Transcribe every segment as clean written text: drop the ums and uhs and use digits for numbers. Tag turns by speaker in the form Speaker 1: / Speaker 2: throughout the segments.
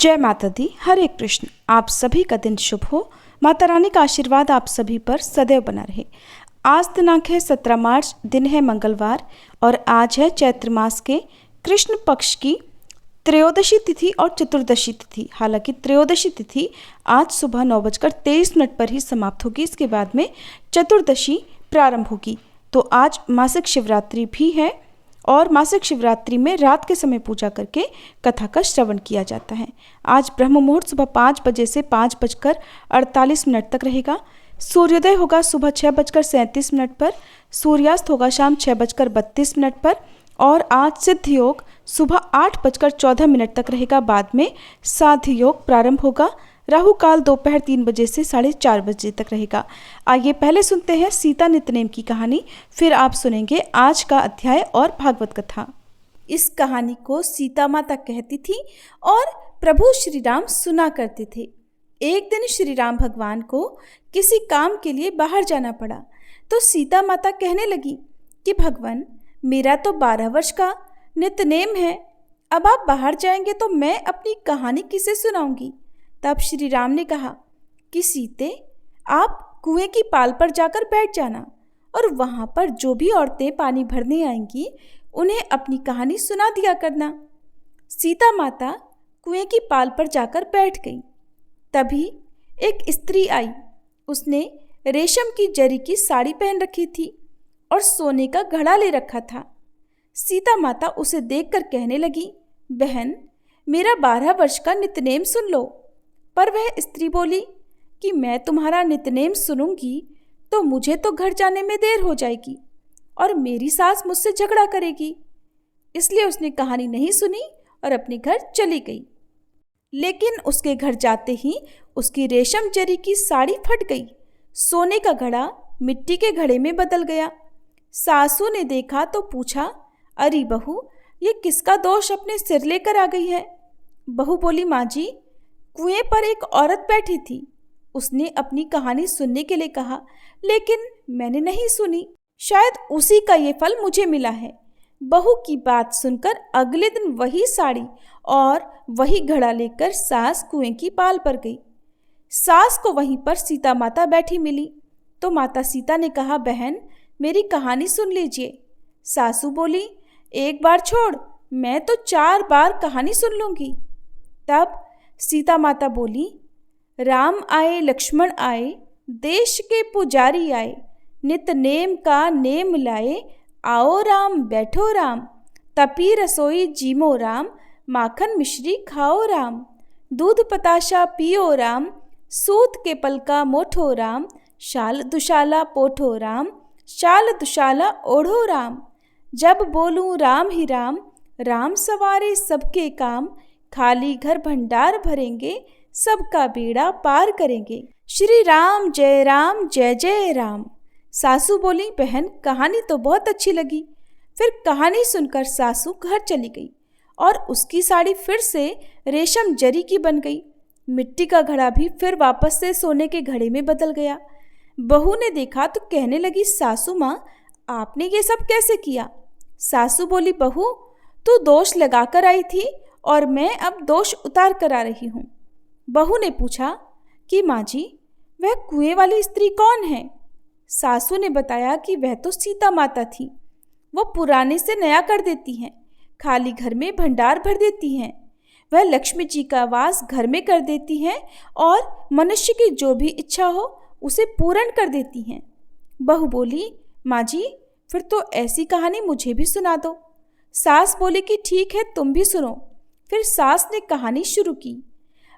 Speaker 1: जय माता दी। हरे कृष्ण। आप सभी का दिन शुभ हो। माता रानी का आशीर्वाद आप सभी पर सदैव बना रहे। आज दिनांक है 17 मार्च, दिन है मंगलवार और आज है चैत्र मास के कृष्ण पक्ष की त्रयोदशी तिथि और चतुर्दशी तिथि। हालांकि त्रयोदशी तिथि आज सुबह 9:23 पर ही समाप्त होगी। इसके बाद में चतुर्दशी प्रारंभ होगी। तो आज मासिक शिवरात्रि भी है और मासिक शिवरात्रि में रात के समय पूजा करके कथा का श्रवण किया जाता है। आज ब्रह्म मुहूर्त सुबह 5 बजे से 5:48 तक रहेगा। सूर्योदय होगा सुबह 6:37 पर, सूर्यास्त होगा शाम 6:32 पर और आज सिद्ध योग सुबह 8:14 तक रहेगा। बाद में साध्य योग प्रारंभ होगा। राहु काल दोपहर 3 बजे से 4:30 बजे तक रहेगा। आइए पहले सुनते हैं सीता नित्यनेम की कहानी, फिर आप सुनेंगे आज का अध्याय और भागवत कथा। इस कहानी को सीता माता कहती थी और प्रभु श्री राम सुना करते थे। एक दिन श्री राम भगवान को किसी काम के लिए बाहर जाना पड़ा तो सीता माता कहने लगी कि भगवान, मेरा तो 12 वर्ष का नित्यनेम है, अब आप बाहर जाएंगे तो मैं अपनी कहानी किसे सुनाऊंगी। तब श्री राम ने कहा कि सीते, आप कुएं की पाल पर जाकर बैठ जाना और वहां पर जो भी औरतें पानी भरने आएंगी उन्हें अपनी कहानी सुना दिया करना। सीता माता कुएं की पाल पर जाकर बैठ गई। तभी एक स्त्री आई। उसने रेशम की जरी की साड़ी पहन रखी थी और सोने का घड़ा ले रखा था। सीता माता उसे देखकर कहने लगी, बहन, मेरा 12 वर्ष का नित्यनेम सुन लो। पर वह स्त्री बोली कि मैं तुम्हारा नित्यनेम सुनूंगी तो मुझे तो घर जाने में देर हो जाएगी और मेरी सास मुझसे झगड़ा करेगी। इसलिए उसने कहानी नहीं सुनी और अपने घर चली गई। लेकिन उसके घर जाते ही उसकी रेशम जरी की साड़ी फट गई। सोने का घड़ा मिट्टी के घड़े में बदल गया। सासू ने देखा तो पूछा, अरे बहू, ये किसका दोष अपने सिर लेकर आ गई है। बहू बोली, माँ जी, कुएं पर एक औरत बैठी थी। उसने अपनी कहानी सुनने के लिए कहा, लेकिन मैंने नहीं सुनी। शायद उसी का ये फल मुझे मिला है। बहू की बात सुनकर अगले दिन वही साड़ी और वही घड़ा लेकर सास कुएं की पाल पर गई। सास को वहीं पर सीता माता बैठी मिली तो माता सीता ने कहा, बहन, मेरी कहानी सुन लीजिए। सासू बोली, एक बार छोड़, मैं तो 4 बार कहानी सुन लूंगी। तब सीता माता बोली, राम आए लक्ष्मण आए, देश के पुजारी आए, नित नेम का नेम लाए, आओ राम बैठो राम, तपी रसोई जीमो राम, माखन मिश्री खाओ राम, दूध पताशा पियो राम, सूत के पलका मोठो राम, शाल दुशाला पोठो राम, शाल दुशाला ओढ़ो राम, जब बोलूं राम ही राम, राम सवारे सबके काम, खाली घर भंडार भरेंगे, सबका बेड़ा पार करेंगे, श्री राम जय जय राम। सासू बोली, बहन, कहानी तो बहुत अच्छी लगी। फिर कहानी सुनकर सासू घर चली गई और उसकी साड़ी फिर से रेशम जरी की बन गई। मिट्टी का घड़ा भी फिर वापस से सोने के घड़े में बदल गया। बहू ने देखा तो कहने लगी, सासू माँ, आपने ये सब कैसे किया। सासू बोली, बहू, तू दोष लगा कर आई थी और मैं अब दोष उतार कर आ रही हूँ। बहू ने पूछा कि माँ जी, वह कुएं वाली स्त्री कौन है। सासू ने बताया कि वह तो सीता माता थी। वो पुराने से नया कर देती हैं, खाली घर में भंडार भर देती हैं। वह लक्ष्मी जी का वास घर में कर देती हैं और मनुष्य की जो भी इच्छा हो उसे पूर्ण कर देती हैं। बहू बोली, माँ जी, फिर तो ऐसी कहानी मुझे भी सुना दो। सास बोली कि ठीक है, तुम भी सुनो। फिर सास ने कहानी शुरू की।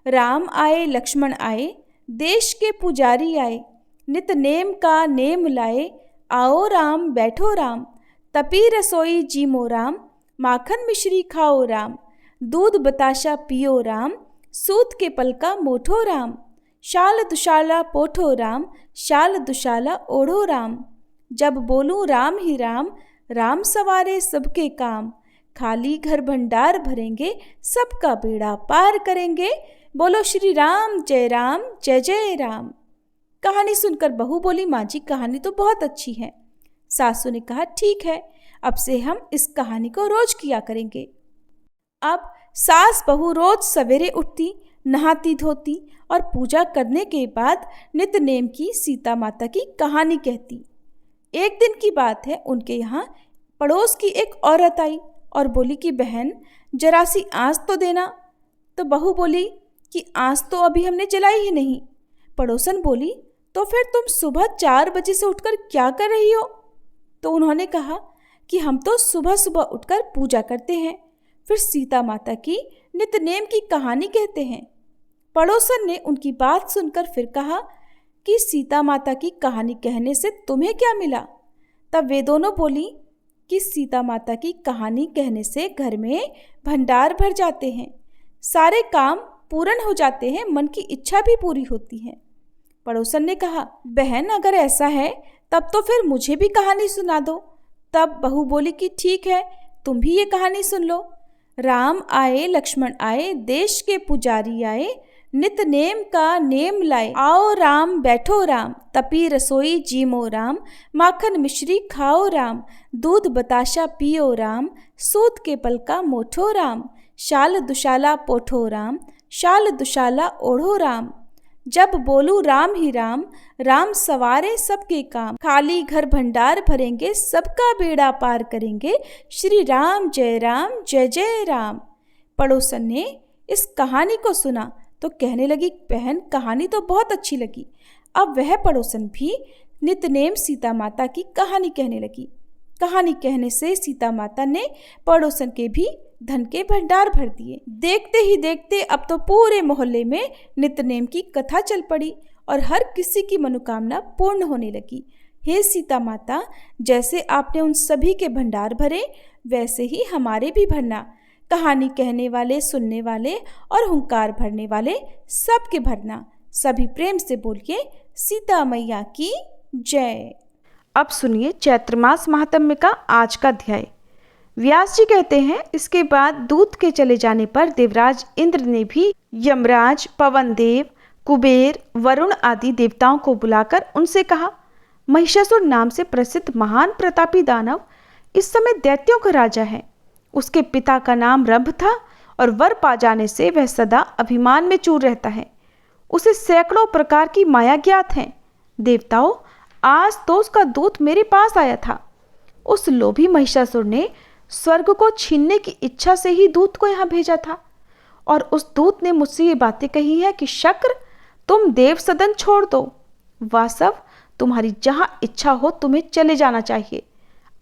Speaker 1: राम आए लक्ष्मण आए, देश के पुजारी आए, नित नेम का नेम लाए, आओ राम बैठो राम, तपी रसोई जीमो राम, माखन मिश्री खाओ राम, दूध बताशा पियो राम, सूत के पलका मोठो राम, शाल दुशाला पोठो राम, शाल दुशाला ओढ़ो राम, जब बोलूं राम ही राम, राम सवारे सबके काम, खाली घर भंडार भरेंगे, सबका बेड़ा पार करेंगे, बोलो श्री राम जय जय राम। कहानी सुनकर बहू बोली, माँ जी, कहानी तो बहुत अच्छी है। सासू ने कहा, ठीक है, अब से हम इस कहानी को रोज किया करेंगे। अब सास बहू रोज सवेरे उठती, नहाती धोती और पूजा करने के बाद नित्य नेम की सीता माता की कहानी कहती। एक दिन की बात है, उनके यहाँ पड़ोस की एक औरत आई और बोली कि बहन जरा सी आँच तो देना। तो बहू बोली कि आँच तो अभी हमने जलाई ही नहीं। पड़ोसन बोली तो फिर तुम सुबह 4 बजे से उठकर क्या कर रही हो? तो उन्होंने कहा कि हम तो सुबह सुबह उठकर पूजा करते हैं, फिर सीता माता की नित्य नेम की कहानी कहते हैं। पड़ोसन ने उनकी बात सुनकर फिर कहा कि सीता माता की कहानी कहने से तुम्हें क्या मिला? तब वे दोनों बोली कि सीता माता की कहानी कहने से घर में भंडार भर जाते हैं, सारे काम पूर्ण हो जाते हैं, मन की इच्छा भी पूरी होती है। पड़ोसन ने कहा बहन अगर ऐसा है तब तो फिर मुझे भी कहानी सुना दो। तब बहू बोली कि ठीक है, तुम भी ये कहानी सुन लो। राम आए लक्ष्मण आए, देश के पुजारी आए, नित नेम का नेम लाए। आओ राम बैठो राम, तपी रसोई जीमो राम, माखन मिश्री खाओ राम, दूध बताशा पियो राम, सूत के पल का मोठो राम, शाल दुशाला पोठो राम, शाल दुशाला ओढ़ो राम। जब बोलू राम ही राम, राम सवारे सबके काम, खाली घर भंडार भरेंगे, सबका बेड़ा पार करेंगे, श्री राम जय जय राम। पड़ोसन ने इस कहानी को सुना तो कहने लगी बहन कहानी तो बहुत अच्छी लगी। अब वह पड़ोसन भी नित्य नेम सीता माता की कहानी कहने लगी। कहानी कहने से सीता माता ने पड़ोसन के भी धन के भंडार भर दिए। देखते ही देखते अब तो पूरे मोहल्ले में नित्य नेम की कथा चल पड़ी और हर किसी की मनोकामना पूर्ण होने लगी। हे सीता माता, जैसे आपने उन सभी के भंडार भरे वैसे ही हमारे भी भरना। कहानी कहने वाले, सुनने वाले और हुंकार भरने वाले सबके भरना। सभी प्रेम से बोलिए सीता मैया की जय। अब सुनिए चैत्र मास महात्म्य का आज का अध्याय। व्यास जी कहते हैं इसके बाद दूत के चले जाने पर देवराज इंद्र ने भी यमराज, पवन देव, कुबेर, वरुण आदि देवताओं को बुलाकर उनसे कहा, महिषासुर नाम से प्रसिद्ध महान प्रतापी दानव इस समय दैत्यों का राजा है। उसके पिता का नाम रंभ था और वर पा जाने से वह सदा अभिमान में चूर रहता है। उसे सैकड़ों प्रकार की माया ज्ञात है। देवताओं, आज तो उसका दूत मेरे पास आया था। उस लोभी महिषासुर ने स्वर्ग को छीनने की इच्छा से ही दूत को यहाँ भेजा था और उस दूत ने मुझसे ये बातें कही है कि शक्र, तुम देव सदन छोड़ दो। वासव, तुम्हारी जहां इच्छा हो तुम्हें चले जाना चाहिए,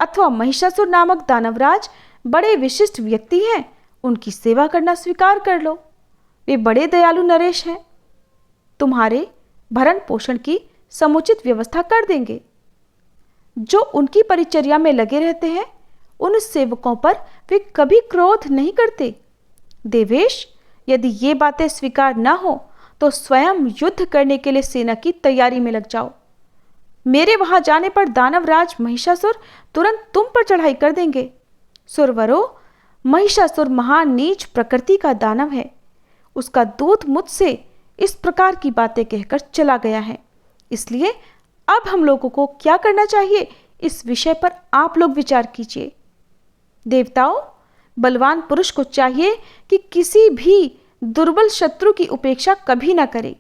Speaker 1: अथवा महिषासुर नामक दानवराज बड़े विशिष्ट व्यक्ति हैं, उनकी सेवा करना स्वीकार कर लो। वे बड़े दयालु नरेश हैं, तुम्हारे भरण पोषण की समुचित व्यवस्था कर देंगे। जो उनकी परिचर्या में लगे रहते हैं उन सेवकों पर वे कभी क्रोध नहीं करते। देवेश, यदि ये बातें स्वीकार न हो तो स्वयं युद्ध करने के लिए सेना की तैयारी में लग जाओ। मेरे वहां जाने पर दानवराज महिषासुर तुरंत तुम पर चढ़ाई कर देंगे। सुरवरो, महिषासुर महान नीच प्रकृति का दानव है। उसका दूत मुझसे इस प्रकार की बातें कहकर चला गया है। इसलिए अब हम लोगों को क्या करना चाहिए, इस विषय पर आप लोग विचार कीजिए। देवताओं, बलवान पुरुष को चाहिए कि किसी भी दुर्बल शत्रु की उपेक्षा कभी ना करे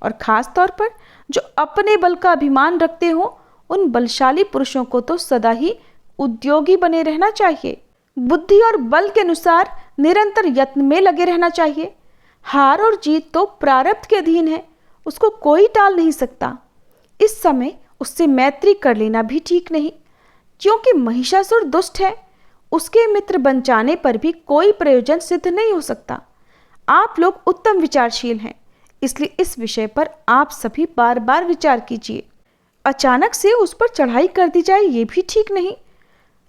Speaker 1: और खास तौर पर जो अपने बल का अभिमान रखते हो उन बलशाली पुरुषों को तो सदा ही उद्योगी बने रहना चाहिए। बुद्धि और बल के अनुसार निरंतर यत्न में लगे रहना चाहिए। हार और जीत तो प्रारब्ध के अधीन है, उसको कोई टाल नहीं सकता। इस समय उससे मैत्री कर लेना भी ठीक नहीं, क्योंकि महिषासुर दुष्ट है। उसके मित्र बन जाने पर भी कोई प्रयोजन सिद्ध नहीं हो सकता। आप लोग उत्तम विचारशील हैं, इसलिए इस विषय पर आप सभी बार बार विचार कीजिए। अचानक से उस पर चढ़ाई कर दी जाए ये भी ठीक नहीं।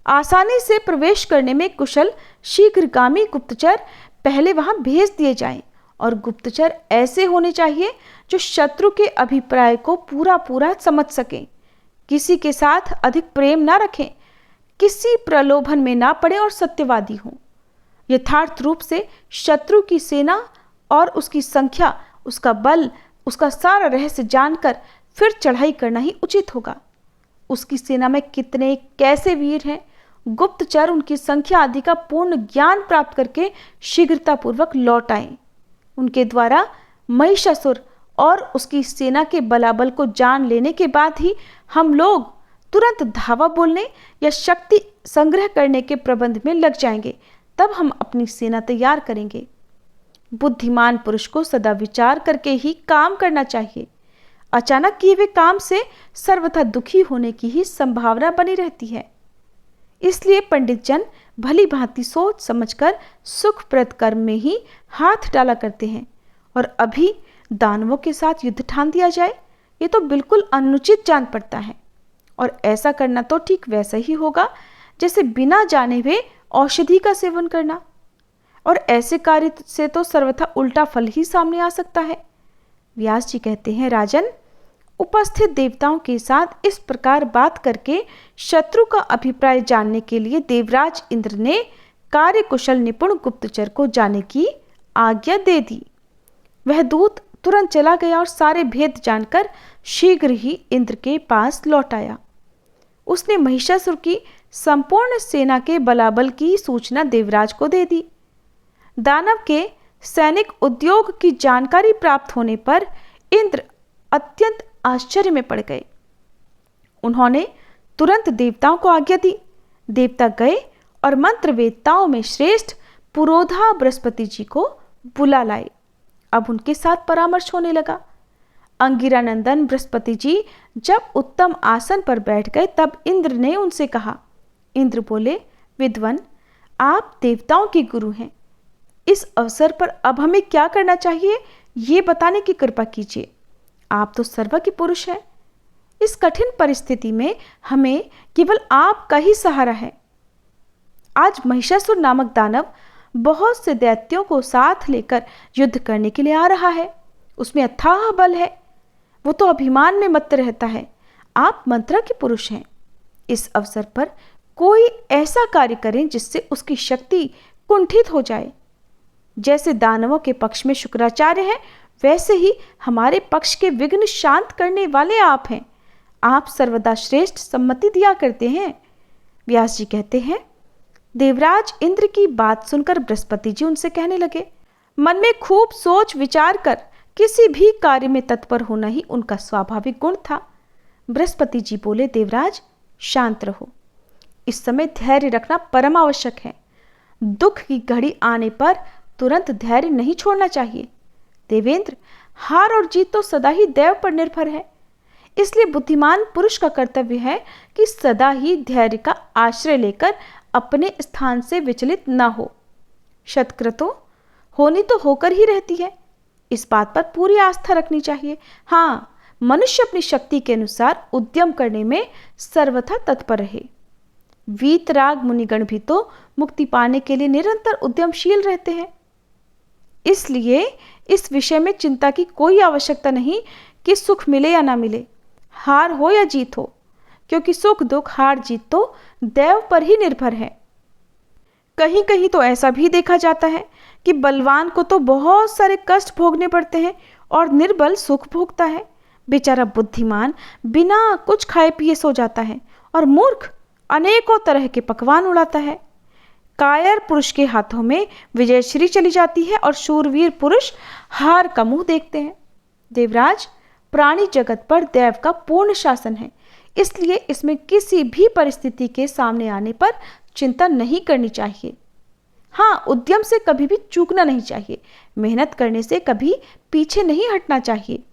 Speaker 1: आसानी से प्रवेश करने में कुशल शीघ्रगामी गुप्तचर पहले वहां भेज दिए जाएं और गुप्तचर ऐसे होने चाहिए जो शत्रु के अभिप्राय को पूरा पूरा समझ सकें, किसी के साथ अधिक प्रेम ना रखें, किसी प्रलोभन में ना पड़े और सत्यवादी हों। यथार्थ रूप से शत्रु की सेना और उसकी संख्या, उसका बल, उसका सारा रहस्य जानकर फिर चढ़ाई करना ही उचित होगा। उसकी सेना में कितने कैसे वीर हैं, गुप्तचर उनकी संख्या आदि का पूर्ण ज्ञान प्राप्त करके शीघ्रतापूर्वक लौट आए। उनके द्वारा महिषासुर और उसकी सेना के बलाबल को जान लेने के बाद ही हम लोग तुरंत धावा बोलने या शक्ति संग्रह करने के प्रबंध में लग जाएंगे। तब हम अपनी सेना तैयार करेंगे। बुद्धिमान पुरुष को सदा विचार करके ही काम करना चाहिए। अचानक किए हुए काम से सर्वथा दुखी होने की ही संभावना बनी रहती है। इसलिए पंडित जन भली भांति सोच समझकर सुखप्रद कर्म में ही हाथ डाला करते हैं। और अभी दानवों के साथ युद्ध ठान दिया जाए, ये तो बिल्कुल अनुचित जान पड़ता है। और ऐसा करना तो ठीक वैसा ही होगा जैसे बिना जाने हुए औषधि का सेवन करना। और ऐसे कार्य से तो सर्वथा उल्टा फल ही सामने आ सकता है। व्यास जी कहते हैं, राजन, उपस्थित देवताओं के साथ इस प्रकार बात करके शत्रु का अभिप्राय जानने के लिए देवराज इंद्र ने कार्यकुशल निपुण गुप्तचर को जाने की आज्ञा दे दी। वह दूत तुरंत चला गया और सारे भेद जानकर शीघ्र ही इंद्र के पास लौट आया। उसने महिषासुर की संपूर्ण सेना के बलाबल की सूचना देवराज को दे दी। दानव के सैनिक उद्योग की जानकारी प्राप्त होने पर इंद्र अत्यंत आश्चर्य में पड़ गए। उन्होंने तुरंत देवताओं को आज्ञा दी। देवता गए और मंत्रवेत्ताओं में श्रेष्ठ पुरोधा बृहस्पति जी को बुला लाए। अब उनके साथ परामर्श होने लगा। अंगिरानंदन बृहस्पति जी जब उत्तम आसन पर बैठ गए तब इंद्र ने उनसे कहा। इंद्र बोले, विद्वन, आप देवताओं के गुरु हैं। इस अवसर पर अब हमें क्या करना चाहिए, ये बताने की कृपा कीजिए। आप तो सर्वज्ञ पुरुष हैं। इस कठिन परिस्थिति में हमें केवल आपका ही सहारा है। आज महिषासुर नामक दानव बहुत से दैत्यों को साथ लेकर युद्ध करने के लिए आ रहा है। उसमें अथाह बल है। वो तो अभिमान में मत रहता है। आप मंत्रा के पुरुष हैं। इस अवसर पर कोई ऐसा कार्य करें जिससे उसकी शक्ति कुंठित हो जाए। जैसे दानवों के पक्ष में शुक्राचार्य हैं, वैसे ही हमारे पक्ष के विघ्न शांत करने वाले आप हैं। आप सर्वदा श्रेष्ठ सम्मति दिया करते हैं। व्यास जी कहते हैं, देवराज इंद्र की बात सुनकर बृहस्पति जी उनसे कहने लगे, मन में खूब सोच विचार कर किसी भी कार्य में तत्पर होना ही उनका स्वाभाविक गुण था। बृहस्पति जी बोले, देवराज, शांत रहो। इस समय धैर्य रखना परम आवश्यक है। दुख की घड़ी आने पर तुरंत धैर्य नहीं छोड़ना चाहिए। देवेंद्र, हार और जीत तो सदा ही दैव पर निर्भर है। इसलिए बुद्धिमान पुरुष का कर्तव्य है कि सदा ही धैर्य का आश्रय लेकर अपने स्थान से विचलित न हो। शतक्रतो होनी तो होकर ही रहती है, इस बात पर पूरी आस्था रखनी चाहिए। हाँ, मनुष्य अपनी शक्ति के अनुसार उद्यम करने में सर्वथा तत्पर रहे। वीतराग मुनिगण भी तो मुक्ति पाने के लिए निरंतर उद्यमशील रहते हैं। इसलिए इस विषय में चिंता की कोई आवश्यकता नहीं कि सुख मिले या ना मिले, हार हो या जीत हो, क्योंकि सुख दुख हार जीत तो दैव पर ही निर्भर है। कहीं कहीं तो ऐसा भी देखा जाता है कि बलवान को तो बहुत सारे कष्ट भोगने पड़ते हैं और निर्बल सुख भोगता है। बेचारा बुद्धिमान बिना कुछ खाए पिए सो जाता है और मूर्ख अनेकों तरह के पकवान उड़ाता है। कायर पुरुष के हाथों में विजयश्री चली जाती है और शूरवीर पुरुष हार का मुंह देखते हैं। देवराज, प्राणी जगत पर दैव का पूर्ण शासन है, इसलिए इसमें किसी भी परिस्थिति के सामने आने पर चिंता नहीं करनी चाहिए। हाँ, उद्यम से कभी भी चूकना नहीं चाहिए। मेहनत करने से कभी पीछे नहीं हटना चाहिए।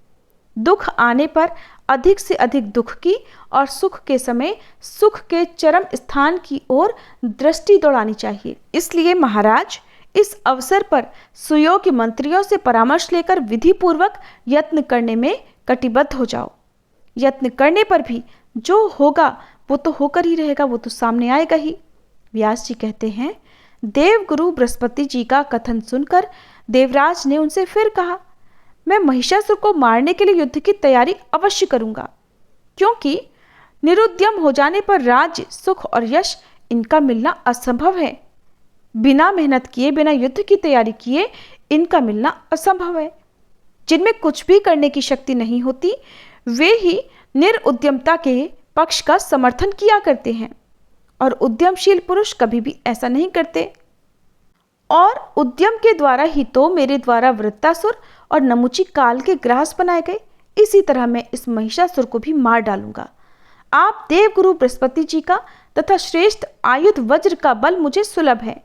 Speaker 1: दुख आने पर अधिक से अधिक दुख की और सुख के समय सुख के चरम स्थान की ओर दृष्टि दौड़ानी चाहिए। इसलिए महाराज, इस अवसर पर सुयोग्य मंत्रियों से परामर्श लेकर विधि पूर्वक यत्न करने में कटिबद्ध हो जाओ। यत्न करने पर भी जो होगा वो तो होकर ही रहेगा, वो तो सामने आएगा ही। व्यास जी कहते हैं, देवगुरु बृहस्पति जी का कथन सुनकर देवराज ने उनसे फिर कहा, मैं महिषासुर को मारने के लिए युद्ध की तैयारी अवश्य करूंगा, क्योंकि निरुद्यम हो जाने पर राज्य, सुख और यश इनका मिलना असंभव है। बिना मेहनत किए, बिना युद्ध की तैयारी किए इनका मिलना असंभव है। जिनमें कुछ भी करने की शक्ति नहीं होती, वे ही निरुद्यमता के पक्ष का समर्थन किया करते हैं। और उद्यमशील पुरुष कभी भी ऐसा नहीं करते। और उद्यम के द्वारा ही तो मेरे द्वारा वृत्तासुर और नमुची काल के ग्रास बनाए गए। इसी तरह मैं इस महिषासुर को भी मार डालूंगा। आप देवगुरु बृहस्पति जी का तथा श्रेष्ठ आयुध वज्र का बल मुझे सुलभ है।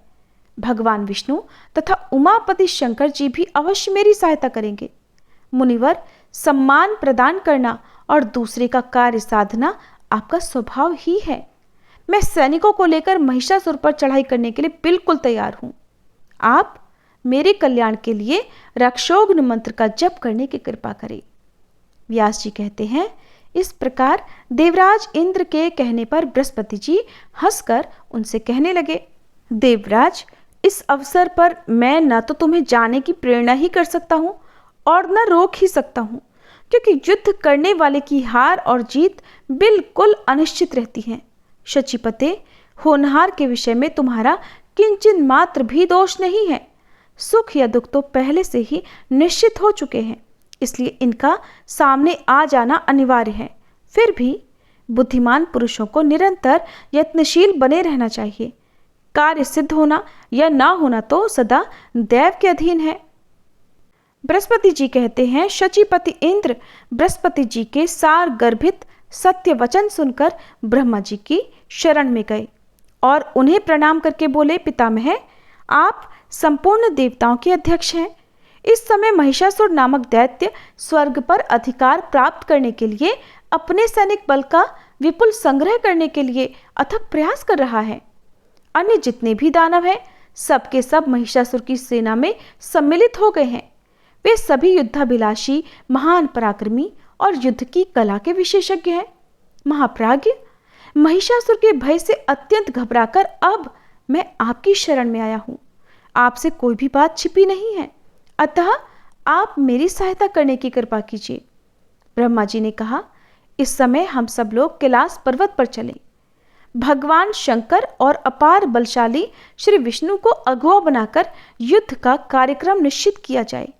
Speaker 1: भगवान विष्णु तथा उमापति शंकर जी भी अवश्य मेरी सहायता करेंगे। मुनिवर, सम्मान प्रदान करना और दूसरे का कार्य साधना आपका स्वभाव ही है। मैं सैनिकों को लेकर महिषासुर पर चढ़ाई करने के लिए बिल्कुल तैयार हूं। आप मेरे कल्याण के लिए रक्षोघ्न मंत्र का जप करने की कृपा करें। व्यास जी कहते हैं, इस प्रकार देवराज इंद्र के कहने पर बृहस्पति जी हंसकर उनसे कहने लगे, देवराज, इस अवसर पर मैं न तो तुम्हें जाने की प्रेरणा ही कर सकता हूँ और न रोक ही सकता हूँ, क्योंकि युद्ध करने वाले की हार और जीत बिल्कुल अनिश्चित रहती है। शचीपते, होनहार के विषय में तुम्हारा किंचन मात्र भी दोष नहीं है। सुख या दुख तो पहले से ही निश्चित हो चुके हैं, इसलिए इनका सामने आ जाना अनिवार्य है। फिर भी बुद्धिमान पुरुषों को निरंतर यत्नशील बने रहना चाहिए। कार्य सिद्ध होना या ना होना तो सदा दैव के अधीन है। बृहस्पति जी कहते हैं, शचीपति इंद्र बृहस्पति जी के सार गर्भित सत्य वचन सुनकर ब्रह्मा जी की शरण में गए और उन्हें प्रणाम करके बोले, पितामह, आप संपूर्ण देवताओं के अध्यक्ष हैं। इस समय महिषासुर नामक दैत्य स्वर्ग पर अधिकार प्राप्त करने के लिए अपने सैनिक बल का विपुल संग्रह करने के लिए अथक प्रयास कर रहा है। अन्य जितने भी दानव हैं, सबके सब महिषासुर की सेना में सम्मिलित हो गए हैं। वे सभी युद्धाभिलाषी, महान पराक्रमी और युद्ध की कला के विशेषज्ञ हैं। महाप्राज्ञ, महिषासुर के भय से अत्यंत घबराकर अब मैं आपकी शरण में आया हूं। आपसे कोई भी बात छिपी नहीं है, अतः आप मेरी सहायता करने की कृपा कीजिए। ब्रह्मा जी ने कहा, इस समय हम सब लोग कैलाश पर्वत पर चलें। भगवान शंकर और अपार बलशाली श्री विष्णु को अगुआ बनाकर युद्ध का कार्यक्रम निश्चित किया जाए।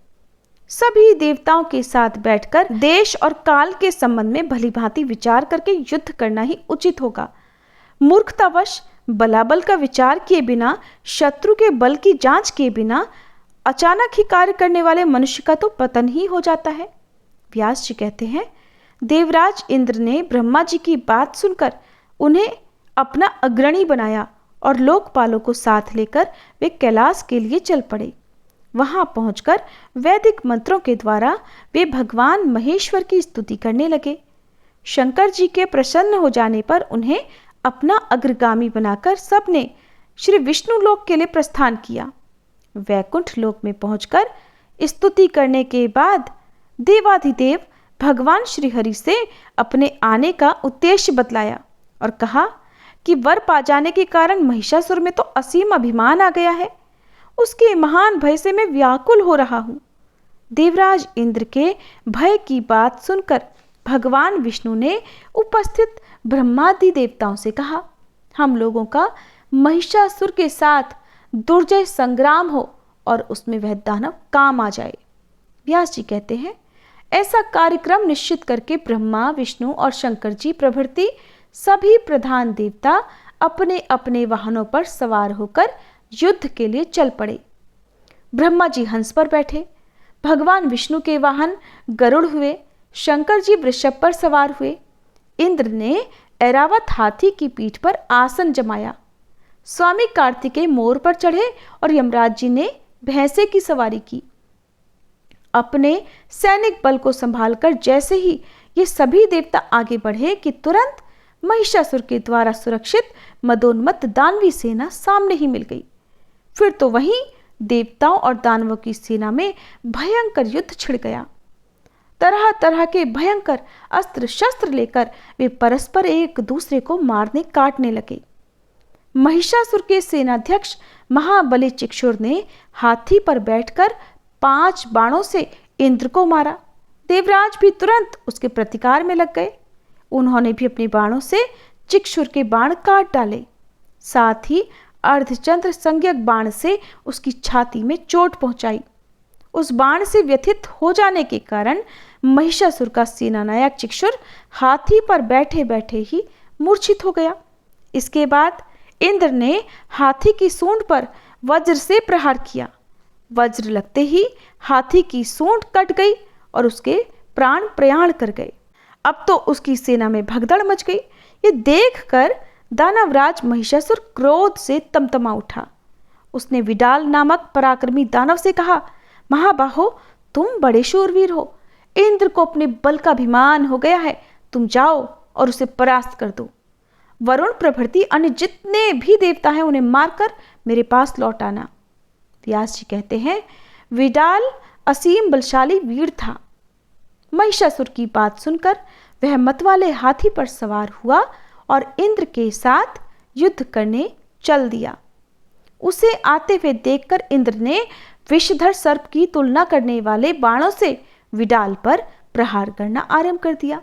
Speaker 1: सभी देवताओं के साथ बैठकर देश और काल के संबंध में भलीभांति विचार करके युद्ध करना ही उचित होगा। मूर्खतावश बलाबल का विचार किए बिना, शत्रु के बल की जांच किए बिना अचानक ही कार्य करने वाले मनुष्य का तो पतन ही हो जाता है। व्यास जी कहते हैं, देवराज इंद्र ने ब्रह्मा जी की बात सुनकर उन्हें अपना अग्रणी बनाया और लोकपालों को साथ लेकर वे कैलाश के लिए चल पड़े। वहां पहुंचकर वैदिक मंत्रों के द्वारा वे भगवान महेश्वर की स्तुति करने लगे। शंकर जी के प्रसन्न हो जाने पर उन्हें अपना अग्रगामी बनाकर सबने श्री विष्णु लोक के लिए प्रस्थान किया। वैकुंठ लोक में पहुंचकर स्तुति करने के बाद देवाधिदेव भगवान श्री हरि से अपने आने का उद्देश्य बतलाया और कहा कि वर पा जाने के कारण महिषासुर में तो असीम अभिमान आ गया है। उसके महान भय से मैं व्याकुल हो रहा हूं। देवराज इंद्र के भय की बात सुनकर भगवान विष्णु ने उपस्थित ब्रह्मादि देवताओं से कहा, हम लोगों का महिषासुर के साथ दुर्जय संग्राम हो और उसमें वह दानव काम आ जाए। व्यास जी कहते हैं, ऐसा कार्यक्रम निश्चित करके ब्रह्मा, विष्णु और शंकर जी प्रभृति सभी प्रधान देवता अपने अपने वाहनों पर सवार होकर युद्ध के लिए चल पड़े। ब्रह्मा जी हंस पर बैठे, भगवान विष्णु के वाहन गरुड़ हुए, शंकर जी वृषभ पर सवार हुए, इंद्र ने ऐरावत हाथी की पीठ पर आसन जमाया, स्वामी कार्तिकेय मोर पर चढ़े और यमराज जी ने भैंसे की सवारी की। अपने सैनिक बल को संभालकर जैसे ही ये सभी देवता आगे बढ़े कि तुरंत महिषासुर के द्वारा सुरक्षित मदोन्मत्त दानवी सेना सामने ही मिल गई। फिर तो वहीं देवताओं और दानवों की सेना में भयंकर युद्ध छिड़ गया। तरह तरह के भयंकर अस्त्र शस्त्र लेकर वे परस्पर एक दूसरे को मारने काटने लगे। महिषासुर के सेनाध्यक्ष महाबली चिक्षुर ने हाथी पर बैठकर 5 बाणों से इंद्र को मारा। देवराज भी तुरंत उसके प्रतिकार में लग गए। उन्होंने भी अपने बाणों से चिक्षुर के बाण काट डाले। साथ ही अर्धचंद्र संज्ञक बाण से उसकी छाती में चोट पहुंचाई। उस बाण से व्यथित हो जाने के कारण महिषासुर का सेनानायक चिक्षुर हाथी पर बैठे बैठे ही मूर्छित हो गया। इसके बाद इंद्र ने हाथी की सूंड पर वज्र से प्रहार किया। वज्र लगते ही हाथी की सूंड कट गई और उसके प्राण प्रयाण कर गए। अब तो उसकी सेना में भगदड़ मच गई। ये देखकर दानवराज महिषासुर क्रोध से तमतमा उठा। उसने विडाल नामक पराक्रमी दानव से कहा, महाबाहो, तुम बड़े शूरवीर हो, इंद्र को अपने बल का अभिमान हो गया है, तुम जाओ और उसे परास्त कर दो। वरुण प्रभृति अन्य जितने भी देवता हैं उन्हें मारकर मेरे पास लौट आना। व्यास जी कहते हैं, विडाल असीम बलशाली वीर था। महिषासुर की बात सुनकर वह मतवाले हाथी पर सवार हुआ और इंद्र के साथ युद्ध करने चल दिया। उसे आते हुए देखकर इंद्र ने विषधर सर्प की तुलना करने वाले बाणों से विडाल पर प्रहार करना आरंभ कर दिया।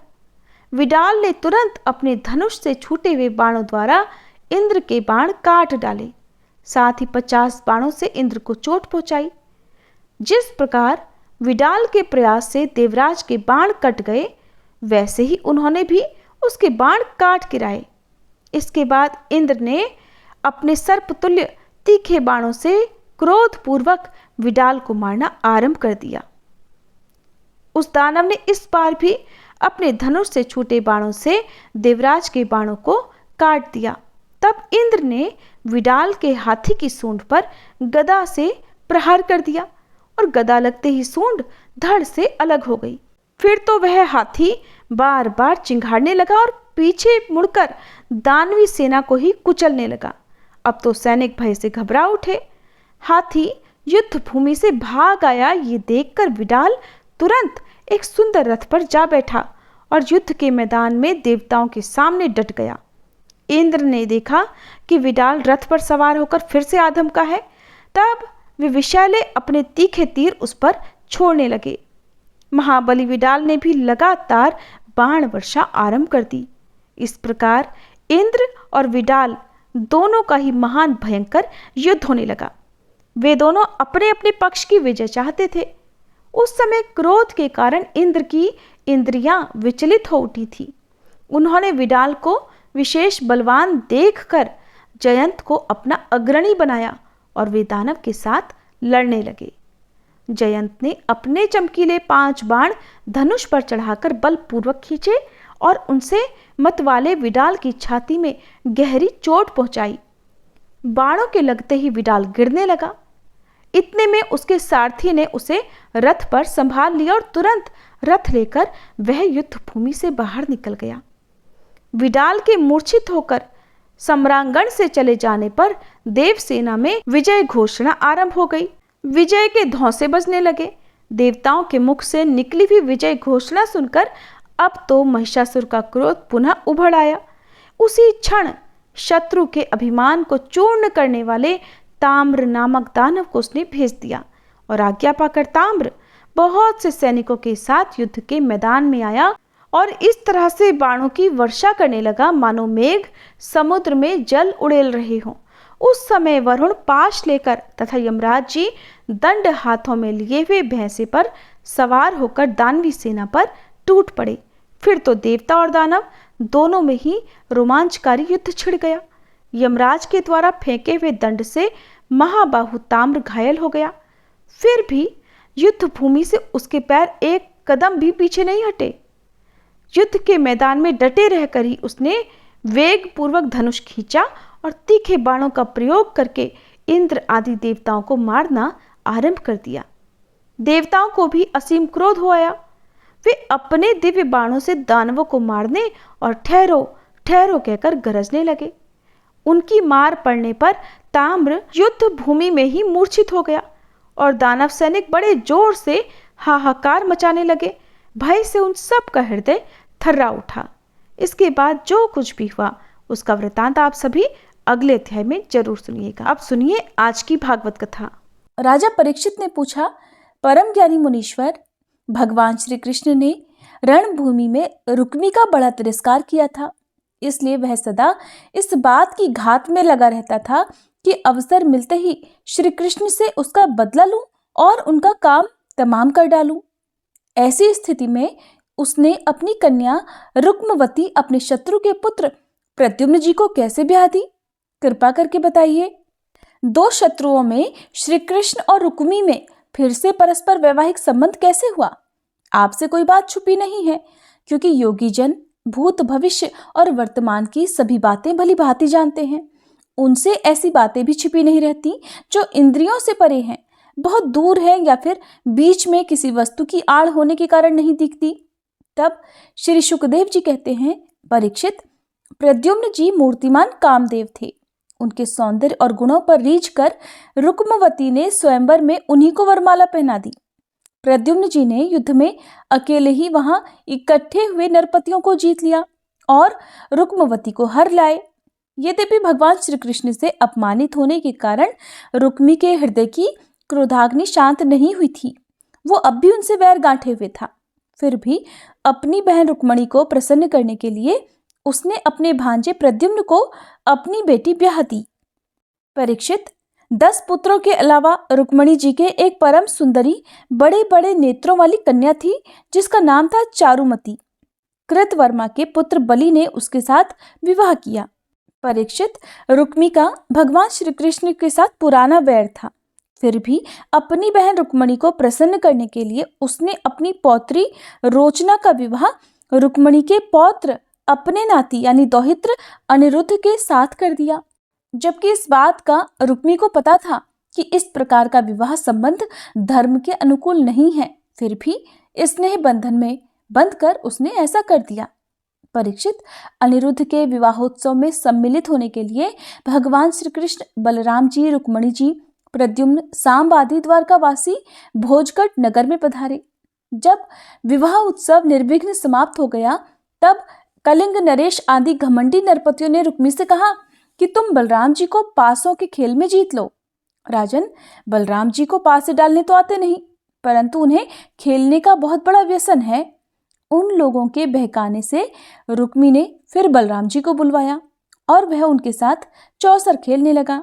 Speaker 1: विडाल ने तुरंत अपने धनुष से छूटे हुए बाणों द्वारा इंद्र के बाण काट डाले। साथ ही 50 बाणों से इंद्र को चोट पहुंचाई। जिस प्रकार विडाल के प्रयास से देवराज के बाण कट गए, वैसे ही उन्होंने भी उसके बाण काट गिराए। इसके बाद इंद्र ने अपने सर्पतुल्य तीखे बाणों से क्रोधपूर्वक विडाल को मारना आरंभ कर दिया। उस दानव ने इस बार भी अपने धनुष से छूटे बाणों से देवराज के बाणों को काट दिया। तब इंद्र ने विडाल के हाथी की सूंड पर गदा से प्रहार कर दिया और गदा लगते ही सूंड धड़ से अलग हो गई। फिर तो वह हाथी बार बार चिंघाड़ने लगा और पीछे मुड़कर दानवी सेना को ही कुचलने लगा। अब तो सैनिक भय से घबरा उठे। हाथी युद्ध भूमि से भाग आया। ये देखकर विडाल तुरंत एक सुंदर रथ पर जा बैठा और युद्ध के मैदान में देवताओं के सामने डट गया। इंद्र ने देखा कि विडाल रथ पर सवार होकर फिर से आधमका है। तब वे विषैले अपने तीखे तीर उस पर छोड़ने लगे। महाबली विडाल ने भी लगातार बाण वर्षा आरंभ कर दी। इस प्रकार इंद्र और विडाल दोनों का ही महान भयंकर युद्ध होने लगा। वे दोनों अपने अपने पक्ष की विजय चाहते थे। उस समय क्रोध के कारण इंद्र की इंद्रियां विचलित हो उठी थी। उन्होंने विडाल को विशेष बलवान देखकर जयंत को अपना अग्रणी बनाया और वे दानव के साथ लड़ने लगे। जयंत ने अपने चमकीले 5 बाण धनुष पर चढ़ाकर बलपूर्वक खींचे और उनसे मतवाले विडाल की छाती में गहरी चोट पहुंचाई। बाणों के लगते ही विडाल गिरने लगा। इतने में उसके सारथी ने उसे रथ पर संभाल लिया और तुरंत रथ लेकर वह युद्ध भूमि से बाहर निकल गया। विडाल के मूर्छित होकर सम्रांगण से चले जाने पर देवसेना में विजय घोषणा आरंभ हो गई। विजय के धौंसे बजने लगे। देवताओं के मुख से निकली हुई विजय घोषणा सुनकर अब तो महिषासुर का क्रोध पुनः उभर आया। उसी क्षण शत्रु के अभिमान को चूर्ण करने वाले ताम्र नामक दानव को उसने भेज दिया और आज्ञा पाकर ताम्र बहुत से सैनिकों के साथ युद्ध के मैदान में आया और इस तरह से बाणों की वर्षा करने लगा मानो मेघ समुद्र में जल उड़ेल रहे हों। उस समय वरुण पाश लेकर तथा यमराज जी दंड हाथों में लिए हुए भैंसे पर सवार होकर दानवी सेना पर टूट पड़े। फिर तो देवता और दानव दोनों में ही रोमांचकारी युद्ध छिड़ गया। यमराज के द्वारा फेंके हुए दंड से महाबाहु ताम्र घायल हो गया। फिर भी युद्ध भूमि से उसके पैर एक कदम भी पीछे नहीं हटे। युद्ध के मैदान में डटे रहकर ही उसने वेग पूर्वक धनुष खींचा और तीखे बाणों का प्रयोग करके इंद्र आदि देवताओं को मारना आरंभ कर दिया। देवताओं को भी असीम क्रोध हो आया। वे अपने दिव्य बाणों से दानवों को मारने और ठहरो ठहरो कहकर गरजने लगे। उनकी मार पड़ने पर ताम्र युद्ध भूमि में ही मूर्छित हो गया और दानव सैनिक बड़े जोर से हाहाकार मचाने लगे। भय से उन सब का हृदय थर्रा उठा। इसके बाद जो कुछ भी हुआ उसका वृतांत आप सभी अगले अध्याय में जरूर सुनिएगा। अब सुनिए आज की भागवत कथा।
Speaker 2: राजा परीक्षित ने पूछा, परम ज्ञानी मुनीश्वर, भगवान श्री कृष्ण ने रणभूमि में रुक्मी का बड़ा तिरस्कार किया था, इसलिए वह सदा इस बात की घात में लगा रहता था कि अवसर मिलते ही श्री कृष्ण से उसका बदला लूं और उनका काम तमाम कर डालूं। ऐसी स्थिति में उसने अपनी कन्या रुक्मवती अपने शत्रु के पुत्र प्रद्युम्न जी को कैसे ब्याह दी? कृपा करके बताइए। दो शत्रुओं में श्री कृष्ण और रुक्मी में फिर से परस्पर वैवाहिक संबंध कैसे हुआ? आपसे कोई बात छुपी नहीं है, क्योंकि योगी जन भूत भविष्य और वर्तमान की सभी बातें भली भांति जानते हैं। उनसे ऐसी बातें भी छिपी नहीं रहती जो इंद्रियों से परे हैं, बहुत दूर है, या फिर बीच में किसी वस्तु की आड़ होने के कारण नहीं दिखती। तब श्री सुखदेव जी कहते हैं, परीक्षित, प्रद्युम्न जी मूर्तिमान कामदेव थे। उनके सौंदर्य और गुणों पर रीझ कर रुक्मवती ने स्वयंवर में उन्हीं को वरमाला पहना दी। प्रद्युम्न जी ने युद्ध में अकेले ही वहां इकट्ठे हुए नरपतियों को जीत लिया और रुक्मवती को हर लाए। यद्यपि भगवान श्री कृष्ण से अपमानित होने के कारण रुक्मी के हृदय की क्रोधाग्नि शांत नहीं हुई थी। वो अब भी उनसे वैर गांठे हुए था। फिर भी अपनी बहन रुक्मणी को प्रसन्न करने के लिए उसने अपने भांजे प्रद्युम्न को अपनी बेटी ब्याह दी। परीक्षित, 10 पुत्रों के अलावा रुक्मणी जी के एक परम सुंदरी बड़े बड़े नेत्रों वाली कन्या थी, जिसका नाम था चारुमती। कृतवर्मा के पुत्र बलि ने उसके साथ विवाह किया। परीक्षित, रुक्मी का भगवान श्री कृष्ण के साथ पुराना वैर था। फिर भी अपनी बहन रुक्मणी को प्रसन्न करने के लिए उसने अपनी पौत्री रोचना का विवाह रुक्मणी के पौत्र अपने नाती यानी दौहित्र अनिरुद्ध के साथ कर दिया। जबकि इस बात का रुक्मी को पता था कि इस प्रकार का विवाह संबंध धर्म के अनुकूल नहीं है, फिर भी स्नेह बंधन में बंधकर उसने ऐसा कर दिया। परीक्षित, अनिरुद्ध के विवाहोत्सव में सम्मिलित होने के लिए भगवान श्री कृष्ण, बलराम जी, रुक्मणी जी, प्रद्युम्न, सांब आदि द्वारकावासी भोजगढ़ नगर में पधारे। जब विवाह उत्सव निर्विघ्न समाप्त हो गया, तब कलिंग, नरेश आदि घमंडी नरपतियों ने रुक्मी से कहा कि तुम बलराम जी को पासों के खेल में जीत लो। राजन, बलराम जी को पासे डालने तो आते नहीं, परंतु उन्हें खेलने का बहुत बड़ा व्यसन है। उन लोगों के बहकाने से रुक्मी ने फिर बलराम जी को बुलवाया और वह उनके साथ चौसर खेलने लगा।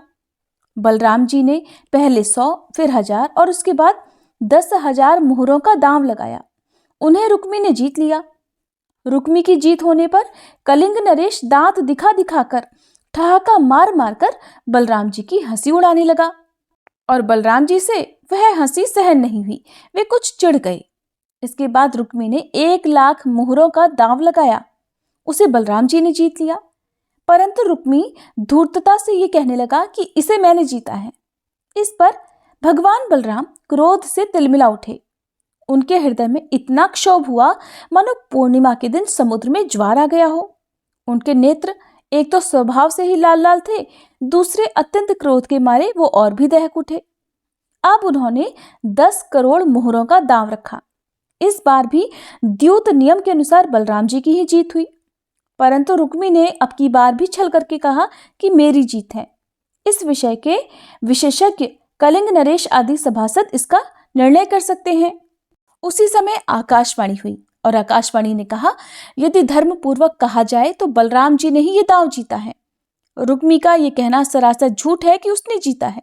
Speaker 2: बलराम जी ने पहले 100, फिर 1000 और उसके बाद 10,000 मुहरों का दांव लगाया। उन्हें रुक्मी ने जीत लिया। रुक्मी की जीत होने पर कलिंग नरेश दांत दिखा दिखाकर, ठहाका मार मार कर बलराम जी की हंसी उड़ाने लगा और बलराम जी से वह हंसी सहन नहीं हुई। वे कुछ चिढ़ गए। इसके बाद रुक्मी ने 1,00,000 मुहरों का दांव लगाया। उसे बलराम जी ने जीत लिया, परंतु रुक्मी धूर्तता से ये कहने लगा कि इसे मैंने जीता है। इस पर भगवान बलराम क्रोध से तिलमिला उठे। उनके हृदय में इतना क्षोभ हुआ मानो पूर्णिमा के दिन समुद्र में ज्वार आ गया हो। उनके नेत्र एक तो स्वभाव से ही लाल लाल थे, दूसरे अत्यंत क्रोध के मारे वो और भी दहक उठे। अब उन्होंने 10 करोड़ मुहरों का दांव रखा। इस बार भी द्यूत नियम के अनुसार बलराम जी की ही जीत हुई, परंतु रुक्मी ने अब की बार भी छल करके कहा कि मेरी जीत है। इस विषय के विशेषज्ञ कलिंग, नरेश आदि सभासद इसका निर्णय कर सकते हैं। उसी समय आकाशवाणी हुई और आकाशवाणी ने कहा, यदि धर्म पूर्वक कहा जाए तो बलराम जी ने ही ये दांव जीता है। रुक्मी का ये कहना सरासर झूठ है कि उसने जीता है।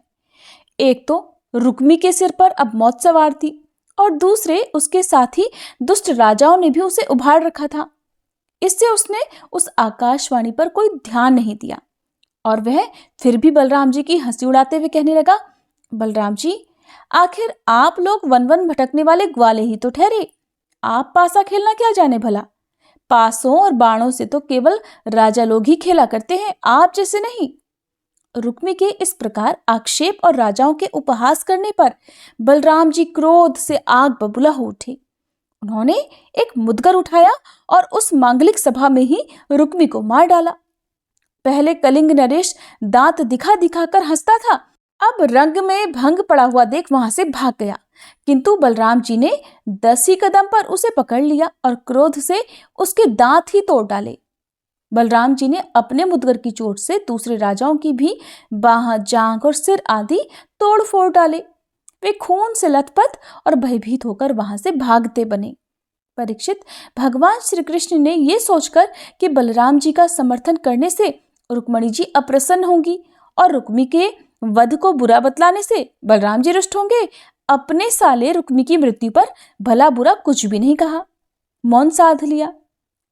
Speaker 2: एक तो रुक्मी के सिर पर अब मौत सवार थी और दूसरे उसके साथी दुष्ट राजाओं ने भी उसे उभार रखा था। इससे उसने उस आकाशवाणी पर कोई ध्यान नहीं दिया और वह फिर भी बलराम जी की हंसी उड़ाते हुए कहने लगा, बलराम जी, आखिर आप लोग वन वन भटकने वाले ग्वाले ही तो ठहरे। आप पासा खेलना क्या जाने भला। पासों और बाणों से तो केवल राजा लोग ही खेला करते हैं, आप जैसे नहीं। रुक्मी के इस प्रकार आक्षेप और राजाओं के उपहास करने पर बलराम जी क्रोध से आग बबूला हो उठे। उन्होंने एक मुदगर उठाया और उस मांगलिक सभा में ही रुक्मी को मार डाला। पहले कलिंग नरेश दांत दिखा दिखाकर हंसता था, अब रंग में भंग पड़ा हुआ देख वहां से भाग गया, किंतु बलराम जी ने 10 ही कदम पर उसे पकड़ लिया और क्रोध से उसके दांत ही तोड़ डाले। बलराम जी ने अपने मुदगर की चोट से दूसरे राजाओं की भी बाह, जांघ और सिर आदि तोड़ फोड़ डाले। वे खून से लथपथ और भयभीत होकर वहां से भागते बने। परीक्षित, भगवान श्री कृष्ण ने यह सोचकर कि बलराम जी का समर्थन करने से रुक्मणी जी अप्रसन्न होंगी और रुक्मी के वध को बुरा बतलाने से बलराम जी रुष्ट होंगे, अपने साले रुक्मी की मृत्यु पर भला बुरा कुछ भी नहीं कहा, मौन साध लिया।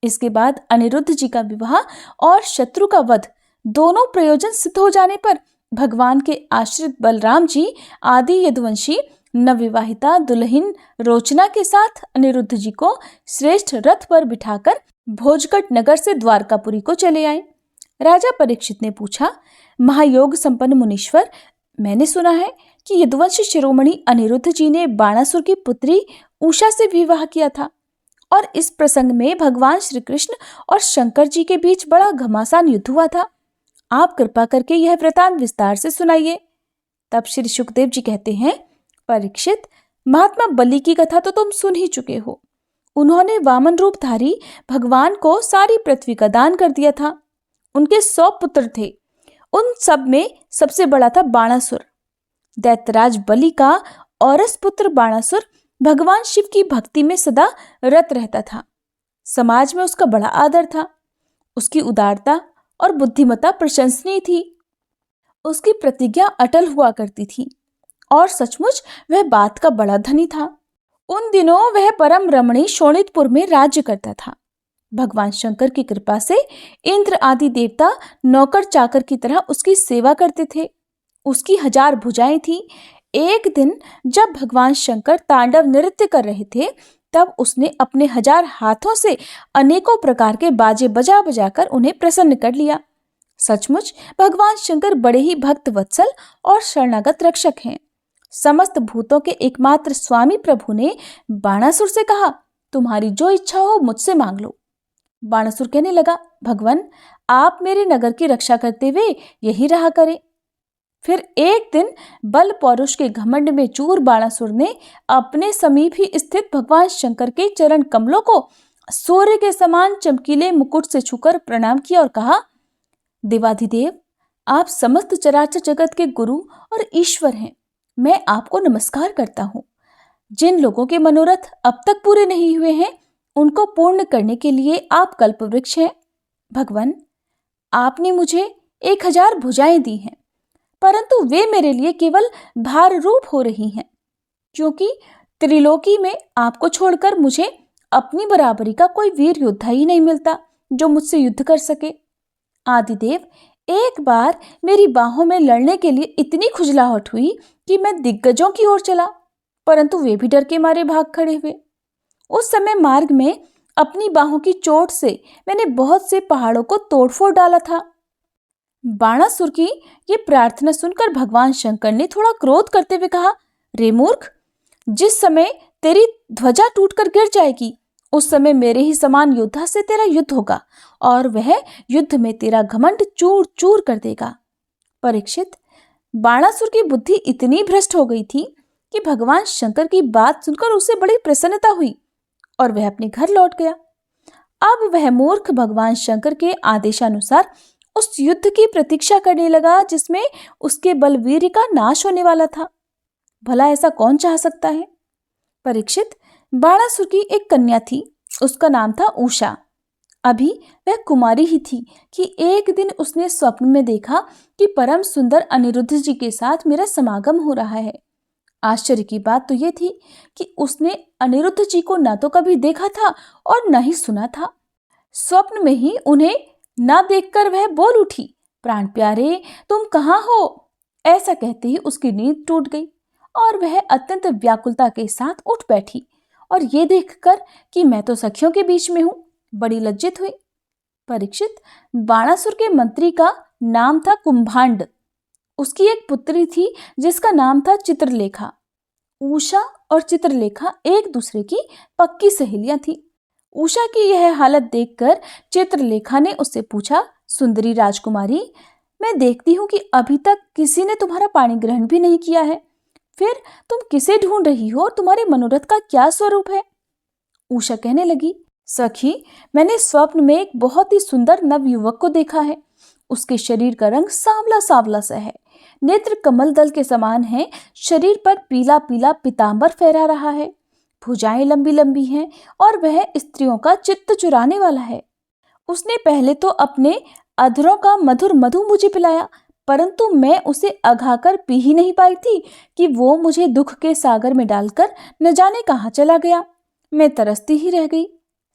Speaker 2: इसके बाद अनिरुद्ध जी का विवाह और शत्रु का वध दोनों प्रयोजन सिद्ध हो जाने पर भगवान के आश्रित बलराम जी आदि यदुवंशी नवविवाहिता दुल्हन रोचना के साथ अनिरुद्ध जी को श्रेष्ठ रथ पर बिठाकर भोजगढ़ नगर से द्वारकापुरी को चले आए। राजा परीक्षित ने पूछा, महायोग संपन्न मुनीश्वर, मैंने सुना है कि यदुवंशी शिरोमणि अनिरुद्ध जी ने बाणासुर की पुत्री उषा से विवाह किया था और इस प्रसंग में भगवान श्री कृष्ण और शंकर जी के बीच बड़ा घमासान युद्ध हुआ था। आप कृपा करके यह वृतांत विस्तार से सुनाइए। तब श्री सुखदेव जी कहते हैं, परीक्षित, महात्मा बलि की कथा तो तुम सुन ही चुके हो। उन्होंने वामन रूपधारी भगवान को सारी पृथ्वी का दान कर दिया था। उनके 100 पुत्र थे। उन सब में सबसे बड़ा था बाणासुर। दैत्यराज बलि का औरस पुत्र बाणासुर भगवान शिव की भक्ति में सदा रत रहता था। समाज में उसका बड़ा आदर था। उसकी उदारता और बुद्धिमत्ता प्रशंसनीय थी। उसकी प्रतिज्ञा अटल हुआ करती थी और सचमुच वह बात का बड़ा धनी था। उन दिनों वह परम रमणी शोणितपुर में राज्य करता था। भगवान शंकर की कृपा से इंद्र आदि देवता नौकर चाकर की तरह उसकी सेवा करते थे। उसकी 1000 भुजाएं थी। एक दिन जब भगवान शंकर तांडव नृत्य कर रहे थे, तब उसने अपने 1000 हाथों से अनेकों प्रकार के बाजे बजा बजाकर उन्हें प्रसन्न कर लिया। सचमुच भगवान शंकर बड़े ही भक्त वत्सल और शरणागत रक्षक हैं। समस्त भूतों के एकमात्र स्वामी प्रभु ने बाणासुर से कहा, तुम्हारी जो इच्छा हो मुझसे मांग लो। बाणासुर कहने लगा, भगवान, आप मेरे नगर की रक्षा करते हुए यही रहा करें। फिर एक दिन बल पौरुष के घमंड में चूर बाणासुर ने अपने समीप ही स्थित भगवान शंकर के चरण कमलों को सूर्य के समान चमकीले मुकुट से छूकर प्रणाम किया और कहा, देवाधिदेव, आप समस्त चराचर जगत के गुरु और ईश्वर हैं। मैं आपको नमस्कार करता हूँ। जिन लोगों के मनोरथ अब तक पूरे नहीं हुए हैं, उनको पूर्ण करने के लिए आप कल्पवृक्ष हैं। भगवान, आपने मुझे 1000 भुजाएं दी हैं, परंतु वे मेरे लिए केवल भार रूप हो रही हैं, क्योंकि त्रिलोकी में आपको छोड़कर मुझे अपनी बराबरी का कोई वीर योद्धा ही नहीं मिलता जो मुझसे युद्ध कर सके। आदिदेव, एक बार मेरी बाहों में लड़ने के लिए इतनी खुजलाहट हुई कि मैं दिग्गजों की ओर चला, परंतु वे भी डर के मारे भाग खड़े हुए। उस समय मार्ग में अपनी बाहों की चोट से मैंने बहुत से पहाड़ों को तोड़फोड़ डाला था। बाणासुर की ये प्रार्थना सुनकर भगवान शंकर ने थोड़ा क्रोध करते हुए कहा, रे मूर्ख, जिस समय तेरी ध्वजा टूटकर गिर जाएगी, उस समय मेरे ही समान योद्धा से तेरा युद्ध होगा और वह युद्ध में तेरा घमंड चूर चूर कर देगा। परीक्षित, बाणासुर की बुद्धि इतनी भ्रष्ट हो गई थी कि भगवान शंकर की बात सुनकर उसे बड़ी प्रसन्नता हुई और वह अपने घर लौट गया। अब वह मूर्ख भगवान शंकर के आदेशानुसार उस युद्ध की प्रतीक्षा करने लगा जिसमें उसके बलवीर का नाश होने वाला था। भला ऐसा कौन चाह सकता है? परीक्षित, बाणासुर की एक कन्या थी, उसका नाम था उषा। अभी वह कुमारी ही थी कि एक दिन उसने स्वप्न में देखा कि परम सुंदर अनिरुद्ध जी के साथ मेरा समागम हो रहा है। आश्चर्य की बात तो यह थी कि उसने अनिरुद्ध जी को ना तो कभी देखा था और न ही सुना था। स्वप्न में ही उन्हें ना देखकर वह बोल उठी, प्राण प्यारे, तुम कहाँ हो? ऐसा कहते ही उसकी नींद टूट गई और वह अत्यंत व्याकुलता के साथ उठ बैठी और ये देखकर कि मैं तो सखियों के बीच में हूँ, बड़ी लज्जित हुई। परीक्षित, बाणासुर के मंत्री का नाम था कुंभांड। उसकी एक पुत्री थी जिसका नाम था चित्रलेखा। उषा और चित्रलेखा एक दूसरे की पक्की सहेलियां थी। उषा की यह हालत देखकर चित्रलेखा ने उससे पूछा, सुंदरी राजकुमारी, मैं देखती हूँ कि अभी तक किसी ने तुम्हारा पाणी ग्रहण भी नहीं किया है, फिर तुम किसे ढूंढ रही हो और तुम्हारे मनोरथ का क्या स्वरूप है? उषा कहने लगी, सखी, मैंने स्वप्न में एक बहुत ही सुंदर नव युवक को देखा है। उसके शरीर का रंग सांवला सांवला सा है, नेत्र कमल दल के समान है, शरीर पर पीला पीला पीतांबर फहरा रहा है, भुजाएं लंबी लंबी हैं और वह स्त्रियों का चित्त चुराने वाला है। उसने पहले तो अपने अधरों का मधुर मधु मुझे पिलाया, परंतु मैं उसे अघाकर पी ही नहीं पाई थी कि वो मुझे दुख के सागर में डालकर न जाने कहाँ चला गया। मैं तरसती ही रह गई।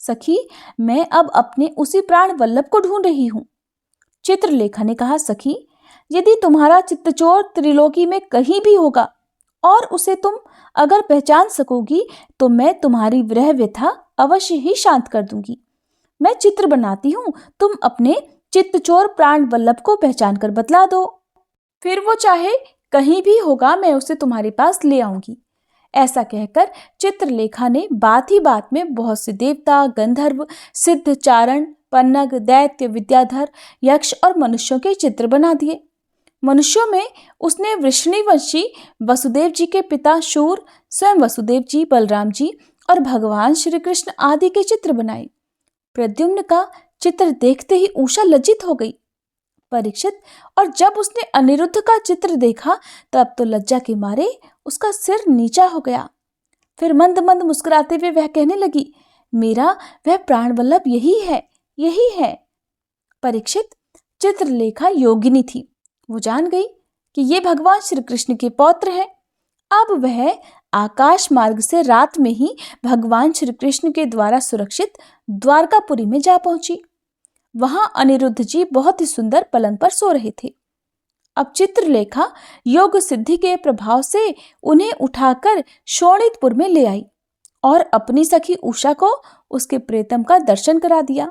Speaker 2: सखी, मैं अब अपने उसी प्राण वल्लभ को ढूंढ रही हूँ। चित्रलेखा ने कहा, सखी, यदि तुम्हारा चित्तचोर त्रिलोकी में कहीं भी होगा और उसे तुम अगर पहचान सकोगी तो मैं तुम्हारी विरह व्यथा अवश्य ही शांत कर दूंगी। मैं चित्र बनाती हूँ, तुम अपने चित्तचोर प्राण वल्लभ को पहचान कर बतला दो, फिर वो चाहे कहीं भी होगा, मैं उसे तुम्हारे पास ले आऊंगी। ऐसा कहकर चित्रलेखा ने बात ही बात में बहुत से देवता, गंधर्व, सिद्ध, चारण, पन्नग, दैत्य, विद्याधर, यक्ष और मनुष्यों के चित्र बना दिए। मनुष्यों में उसने वृषणिवंशी वसुदेव जी के पिता शूर, स्वयं वसुदेव जी, बलराम जी और भगवान श्री कृष्ण आदि के चित्र बनाए। प्रद्युम्न का चित्र देखते ही उषा लज्जित हो गई। परीक्षित, और जब उसने अनिरुद्ध का चित्र देखा तब तो लज्जा के मारे उसका सिर नीचा हो गया। फिर मंद मंद मुस्कुराते हुए वह कहने लगी, मेरा वह प्राणवल्लभ यही है, यही है। परीक्षित, चित्रलेखा योगिनी थी। वो जान गई कि ये भगवान श्री कृष्ण के पौत्र हैं। अब वह आकाश मार्ग से रात में ही भगवान श्री कृष्ण के द्वारा सुरक्षित द्वारकापुरी में जा पहुंची। वहां अनिरुद्ध जी बहुत ही सुंदर पलंग पर सो रहे थे। अब चित्रलेखा योग सिद्धि के प्रभाव से उन्हें उठाकर शोणितपुर में ले आई और अपनी सखी उषा को उसके प्रेतम का दर्शन करा दिया।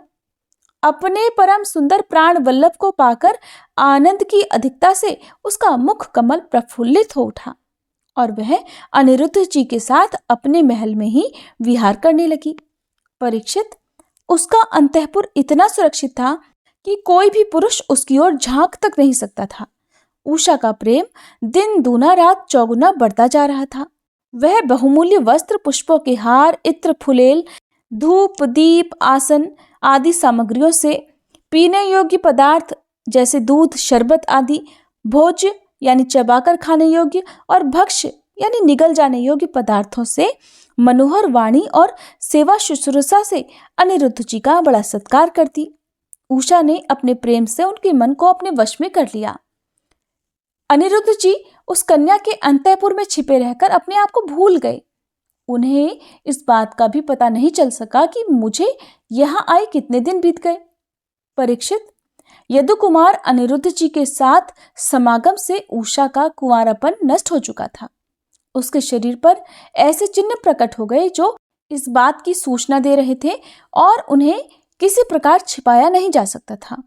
Speaker 2: अपने परम सुंदर प्राण वल्लभ को पाकर आनंद की अधिकता से उसका मुख कमल प्रफुल्लित हो उठा और वह अनिरुद्ध जी के साथ अपने महल में ही विहार करने लगी। परीक्षित, उसका अंतःपुर इतना सुरक्षित था कि कोई भी पुरुष उसकी ओर झांक तक नहीं सकता था। उषा का प्रेम दिन दूना रात चौगुना बढ़ता जा रहा था। वह बहुमूल्य वस्त्र, पुष्पों के हार, इत्र, फुलेल, धूप, दीप, आसन आदि सामग्रियों से पीने योग्य पदार्थ जैसे दूध, शरबत आदि, भोज्य यानी चबाकर खाने योग्य और भक्ष्य यानी निगल जाने योग्य पदार्थों से, मनोहर वाणी और सेवा शुश्रूषा से अनिरुद्ध जी का बड़ा सत्कार करती। उषा ने अपने प्रेम से उनके मन को अपने वश में कर लिया। अनिरुद्ध जी उस कन्या के अंतःपुर में छिपे रहकर अपने आप को भूल गए। उन्हें इस बात का भी पता नहीं चल सका कि मुझे यहां आए कितने दिन बीत गए। परीक्षित, यदु कुमार अनिरुद्ध जी के साथ समागम से उषा का कुंवारापन नष्ट हो चुका था। उसके शरीर पर ऐसे चिन्ह प्रकट हो गए जो इस बात की सूचना दे रहे थे और उन्हें किसी प्रकार छिपाया नहीं जा सकता था।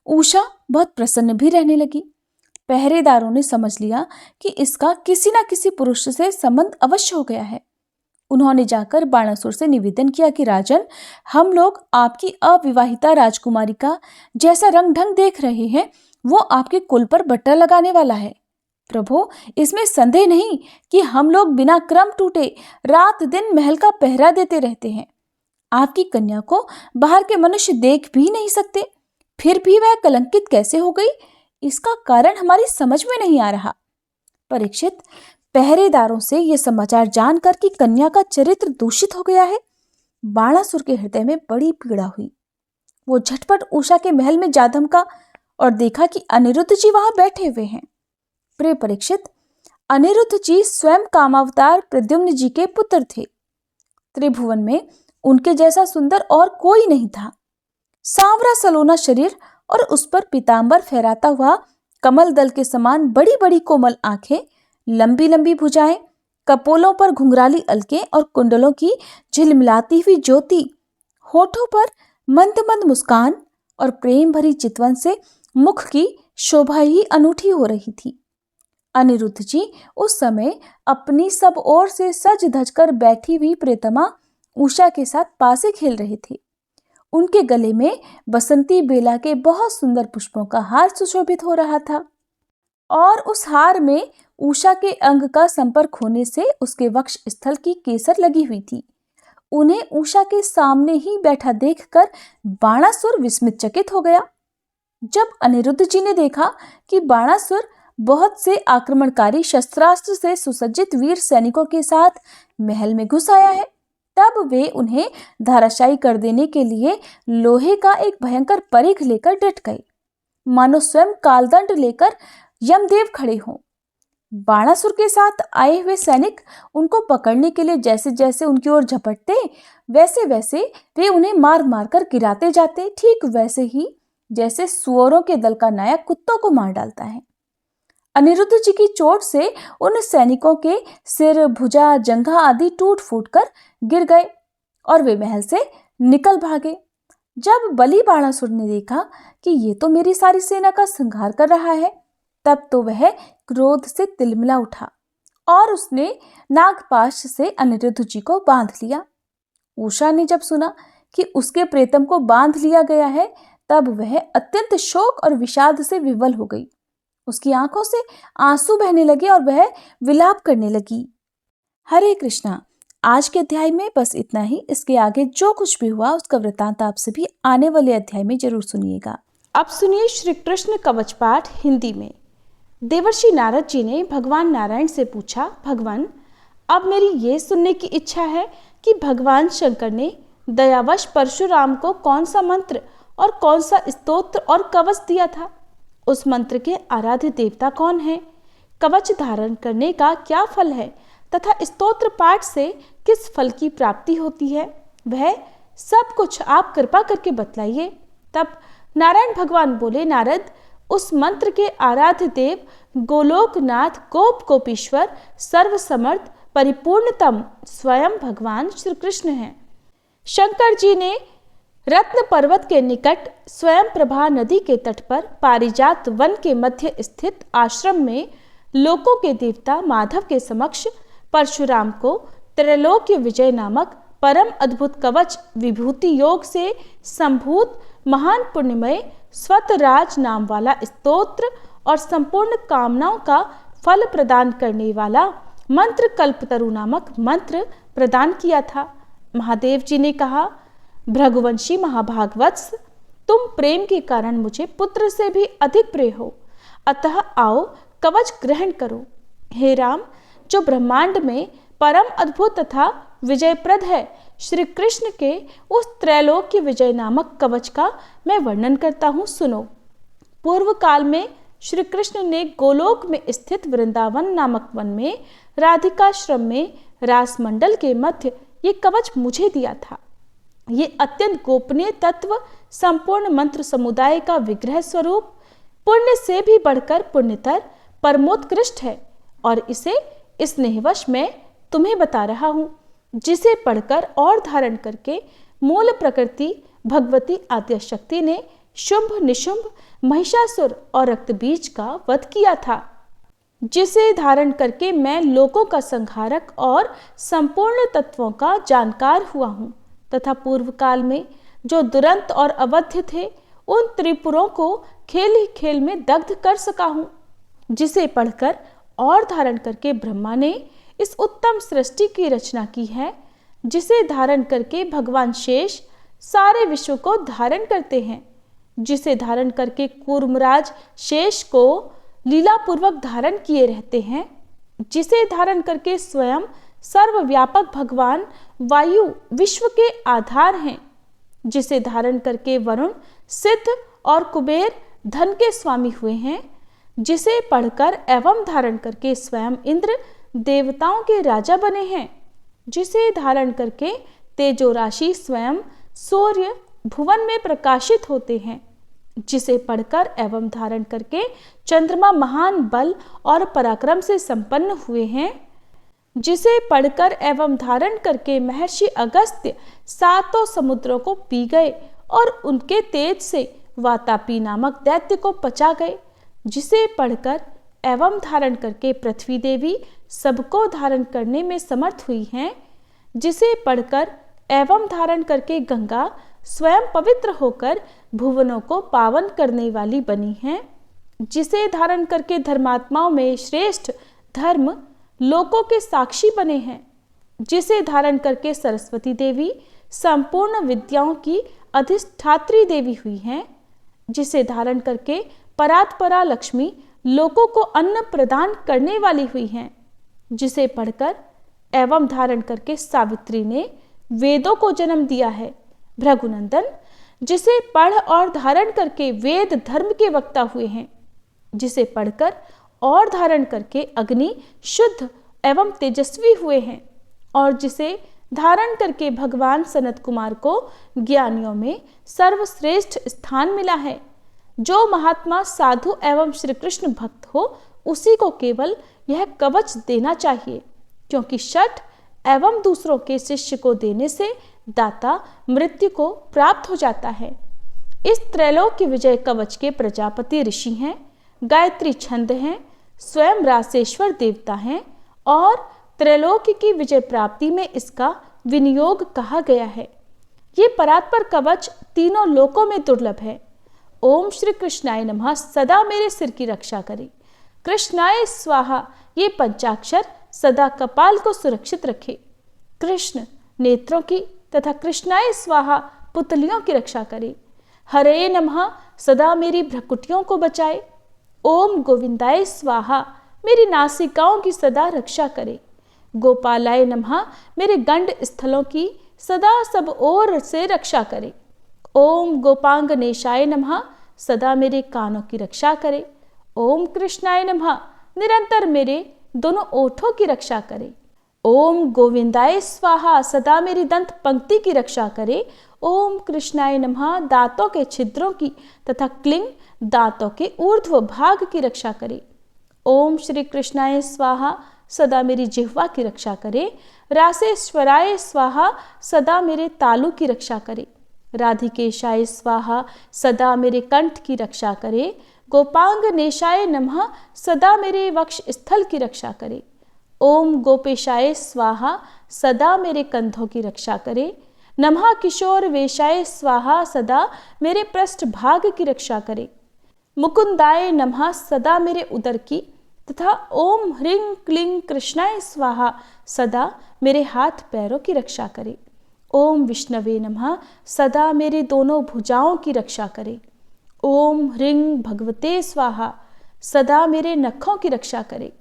Speaker 2: उषा बहुत प्रसन्न भी रहने लगी। पहरेदारों ने समझ लिया कि इसका किसी न किसी पुरुष से संबंध अवश्य हो गया है। उन्होंने जाकर बाणासुर से निवेदन किया कि राजन, हम लोग आपकी अविवाहिता राजकुमारी का जैसा रंग ढंग देख रहे हैं वो आपके कुल पर बट्टा लगाने वाला है। प्रभु, इसमें संदेह नहीं कि हम लोग बिना क्रम टूटे रात दिन महल का पहरा देते रहते हैं। आपकी कन्या को बाहर के मनुष्य देख भी नहीं सकते, फिर भी वह कलंकित कैसे हो गई, इसका कारण हमारी समझ में नहीं आ रहा। परीक्षित, पहरेदारों से यह समाचार जानकर कि कन्या का चरित्र दूषित हो गया है, बाणासुर के हृदय में बड़ी पीड़ा हुई। वो झटपट उषा के महल में जा धमका और देखा कि अनिरुद्ध जी वहां बैठे हुए हैं। प्रिय परीक्षित, अनिरुद्ध जी स्वयं कामावतार प्रद्युम्न जी के पुत्र थे। त्रिभुवन में उनके जैसा सुंदर और कोई नहीं था। सांवरा सलोना शरीर और उस पर पीतांबर फहराता हुआ कमल दल के समान बड़ी बड़ी कोमल आंखें, लंबी लंबी भुजाएं, कपोलों पर घुंघराली अलकें और कुंडलों की झिलमिलाती हुई ज्योति, होठों पर मंद मंद मुस्कान और प्रेम भरी चितवन से मुख की शोभा ही अनूठी हो रही थी। अनिरुद्ध जी उस समय अपनी सब ओर से सज धज कर बैठी हुई प्रियतमा उषा के साथ पासे खेल रहे थे। उनके गले में बसंती बेला के बहुत सुंदर पुष्पों का हार सुशोभित हो रहा था और उस हार में उषा के अंग का संपर्क होने से उसके वक्ष स्थल की केसर लगी हुई थी। उन्हें उषा के सामने ही बैठा देखकर बाणासुर विस्मित चकित हो गया। जब अनिरुद्ध जी ने देखा कि बाणासुर बहुत से आक्रमणकारी शस्त्रास्त्र से सुसज्जित वीर सैनिकों के साथ महल में घुस आया है, तब वे उन्हें धाराशायी कर देने के लिए लोहे का एक भयंकर परिघ लेकर डट गए, मानो स्वयं कालदंड लेकर यमदेव खड़े हों। बाणासुर के साथ आए हुए सैनिक उनको पकड़ने के लिए जैसे जैसे उनकी ओर झपटते, वैसे वैसे वे उन्हें मार मार कर गिराते जाते, ठीक वैसे ही जैसे सुअरों के दल का नायक कुत्तों को मार डालता है। अनिरुद्ध जी की चोट से उन सैनिकों के सिर, भुजा, जंघा आदि टूट फूट कर गिर गए और वे महल से निकल भागे। जब बलि बाणासुर ने देखा कि ये तो मेरी सारी सेना का संहार कर रहा है, तब तो वह क्रोध से तिलमिला उठा और उसने नागपाश से अनिरुद्ध जी को बांध लिया। उषा ने जब सुना कि उसके प्रेतम को बांध लिया गया है, तब वह अत्यंत शोक और विषाद से विवल हो गई। उसकी आंखों से आंसू बहने लगे और वह विलाप करने लगी। हरे कृष्णा। आज के अध्याय में बस इतना ही। इसके आगे जो कुछ भी हुआ उसका वृत्तांत आप सभी आने वाले अध्याय में जरूर सुनिएगा।
Speaker 1: अब सुनिए श्री कृष्ण कवच पाठ हिंदी में। देवर्षि नारद जी ने भगवान नारायण से पूछा, भगवान, अब मेरी ये सुनने की इच्छा है कि भगवान शंकर ने दयावश परशुराम को कौन सा मंत्र और कौन सा स्तोत्र और कवच दिया था। उस मंत्र के आराध्य देवता कौन है, कवच धारण करने का क्या फल है तथा स्तोत्र पाठ से किस फल की प्राप्ति होती है, वह सब कुछ आप कृपा करके बतलाइए। तब नारायण भगवान बोले, नारद, उस मंत्र के आराध्य देव गोलोकनाथ गोप गोपीश्वर सर्वसमर्थ परिपूर्णतम स्वयं भगवान श्री कृष्ण हैं। शंकर जी ने रत्न पर्वत के निकट स्वयं प्रभा नदी के तट पर पारिजात वन के मध्य स्थित आश्रम में लोकों के देवता माधव के समक्ष परशुराम को त्रैलोक्य विजय नामक परम अद्भुत कवच विभूति योग से संभूत महान पुण्यमय स्वतराज नाम वाला स्तोत्र और संपूर्ण कामनाओं का फल प्रदान करने वाला मंत्र कल्पतरु नामक मंत्र प्रदान किया था। महादेव जी ने कहा, भृगुवंशी महाभागवत्स, तुम प्रेम के कारण मुझे पुत्र से भी अधिक प्रिय हो, अतः आओ कवच ग्रहण करो। हे राम, जो ब्रह्मांड में परम अद्भुत तथा विजयप्रद है, श्री कृष्ण के उस त्रैलोक्य विजय नामक कवच का मैं वर्णन करता हूँ, सुनो। पूर्व काल में श्री कृष्ण ने गोलोक में स्थित वृंदावन नामक वन में राधिकाश्रम में रासमंडल के मध्य ये कवच मुझे दिया था। ये अत्यंत गोपनीय तत्व संपूर्ण मंत्र समुदाय का विग्रह स्वरूप पुण्य से भी बढ़कर पुण्यतर परमोत्कृष्ट है और इसे स्नेहवश मैं तुम्हें बता रहा हूँ, जिसे पढ़कर और धारण करके मूल प्रकृति भगवती आद्यशक्ति ने शुंभ निशुंभ महिषासुर और रक्तबीज का वध किया था, जिसे धारण करके मैं लोकों का संहारक और संपूर्ण तत्वों का जानकार हुआ हूँ तथा पूर्व काल में जो दुरंत और अवध्य थे उन त्रिपुरों को खेल ही खेल में दग्ध कर सका हूँ, जिसे पढ़कर और धारण करके ब्रह्मा ने इस उत्तम सृष्टि की रचना की है, जिसे धारण करके भगवान शेष सारे विश्व को धारण करते हैं, जिसे धारण करके कूर्मराज शेष को लीलापूर्वक धारण किए रहते हैं, जिसे धारण करके स्वयं सर्वव्यापक भगवान वायु विश्व के आधार हैं, जिसे धारण करके वरुण सिद्ध और कुबेर धन के स्वामी हुए हैं, जिसे पढ़कर एवं धारण करके स्वयं इंद्र देवताओं के राजा बने हैं, जिसे धारण करके तेजो राशि स्वयं सूर्य भुवन में प्रकाशित होते हैं, जिसे पढ़कर एवं धारण करके चंद्रमा महान बल और पराक्रम से संपन्न हुए हैं, जिसे पढ़कर एवं धारण करके महर्षि अगस्त्य सातों समुद्रों को पी गए और उनके तेज से वातापी नामक दैत्य को पचा गए, जिसे पढ़कर एवं धारण करके पृथ्वी देवी सबको धारण करने में समर्थ हुई हैं, जिसे पढ़कर एवं धारण करके गंगा स्वयं पवित्र होकर भुवनों को पावन करने वाली बनी हैं, जिसे धारण करके धर्मात्माओं में श्रेष्ठ धर्म लोकों के साक्षी बने हैं, जिसे धारण करके सरस्वती देवी संपूर्ण विद्याओं की अधिष्ठात्री देवी हुई हैं, जिसे धारण करके परात्परा लक्ष्मी लोकों को अन्न प्रदान करने वाली हुई हैं, जिसे पढ़कर एवं धारण करके सावित्री ने वेदों को जन्म दिया है। भृगुनंदन, जिसे पढ़ और धारण करके वेद धर्म के वक्ता हुए हैं, जिसे पढ़कर
Speaker 2: और धारण करके अग्नि शुद्ध एवं तेजस्वी हुए हैं और जिसे धारण करके भगवान सनत कुमार को ज्ञानियों में सर्वश्रेष्ठ स्थान मिला है। जो महात्मा साधु एवं श्री कृष्ण भक्त हो उसी को केवल यह कवच देना चाहिए, क्योंकि शठ एवं दूसरों के शिष्य को देने से दाता मृत्यु को प्राप्त हो जाता है। इस त्रैलोक के विजय कवच के प्रजापति ऋषि हैं, गायत्री छंद हैं, स्वयं रासेश्वर देवता हैं और त्रैलोक की विजय प्राप्ति में इसका विनियोग कहा गया है। ये परात्पर कवच तीनों लोकों में दुर्लभ है। ओम श्री कृष्णाय नमः सदा मेरे सिर की रक्षा करे। कृष्णाय स्वाहा ये पंचाक्षर सदा कपाल को सुरक्षित रखे। कृष्ण नेत्रों की तथा कृष्णाय स्वाहा पुतलियों की रक्षा करे। हरे नमः सदा मेरी भ्रकुटियों को बचाए। ओम गोविंदाय स्वाहा मेरी नासिकाओं की सदा रक्षा करे। गोपालाय नमः मेरे गंड स्थलों की सदा सब ओर से रक्षा करे। ओम गोपांगनेशाय नमः सदा मेरे कानों की रक्षा करे। ओम कृष्णाय नमः निरंतर मेरे दोनों ओठों की रक्षा करे। ओम गोविंदाय स्वाहा सदा मेरी दंत पंक्ति की रक्षा करे। ओम कृष्णाय नमः दांतों के छिद्रों की तथा क्लिंग दांतों के ऊर्ध्व भाग की रक्षा करे। ओम श्री कृष्णाय स्वाहा सदा मेरी जिह्वा की रक्षा करे। रासेश्वराय स्वाहा सदा मेरे तालु की रक्षा करे। राधिकेशाय स्वाहा सदा मेरे कंठ की रक्षा करे। गोपांगनेशाय नमः सदा मेरे वक्ष स्थल की रक्षा करे। ओम गोपेशाय स्वाहा सदा मेरे कंधों की रक्षा करे। नमः किशोर वेशाय स्वाहा सदा मेरे पृष्ठ भाग की रक्षा करे। मुकुंदाय नमः सदा मेरे उदर की तथा ओम ह्रीं क्लीं कृष्णाय स्वाहा सदा मेरे हाथ पैरों की रक्षा करे। ओम विष्णवे नमः सदा मेरे दोनों भुजाओं की रक्षा करे। ओम ह्रीं भगवते स्वाहा सदा मेरे नखों की रक्षा करे।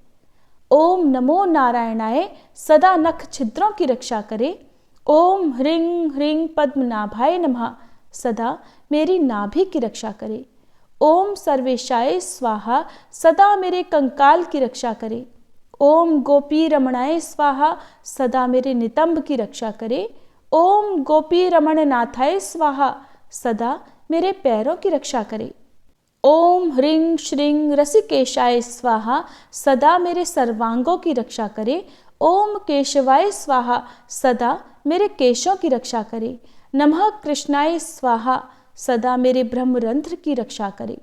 Speaker 2: ओम नमो नारायणाय सदा नख छिद्रों की रक्षा करे। ओम ह्रीं ह्रीं पद्मनाभाय नमः सदा मेरी नाभि की रक्षा करे। ओम सर्वेशाय स्वाहा सदा मेरे कंकाल की रक्षा करे। ओम गोपी रमणाय स्वाहा सदा मेरे नितंब की रक्षा करे। ओम गोपी रमण नाथाय स्वाहा सदा मेरे पैरों की रक्षा करे। ओम ह्रीं श्रीं रसिकेशाय स्वाहा सदा मेरे सर्वांगों की रक्षा करे। ओम केशवाय स्वाहा सदा मेरे केशों की रक्षा करे। नमः कृष्णाय स्वाहा सदा मेरे ब्रह्मरंध्र की रक्षा करे।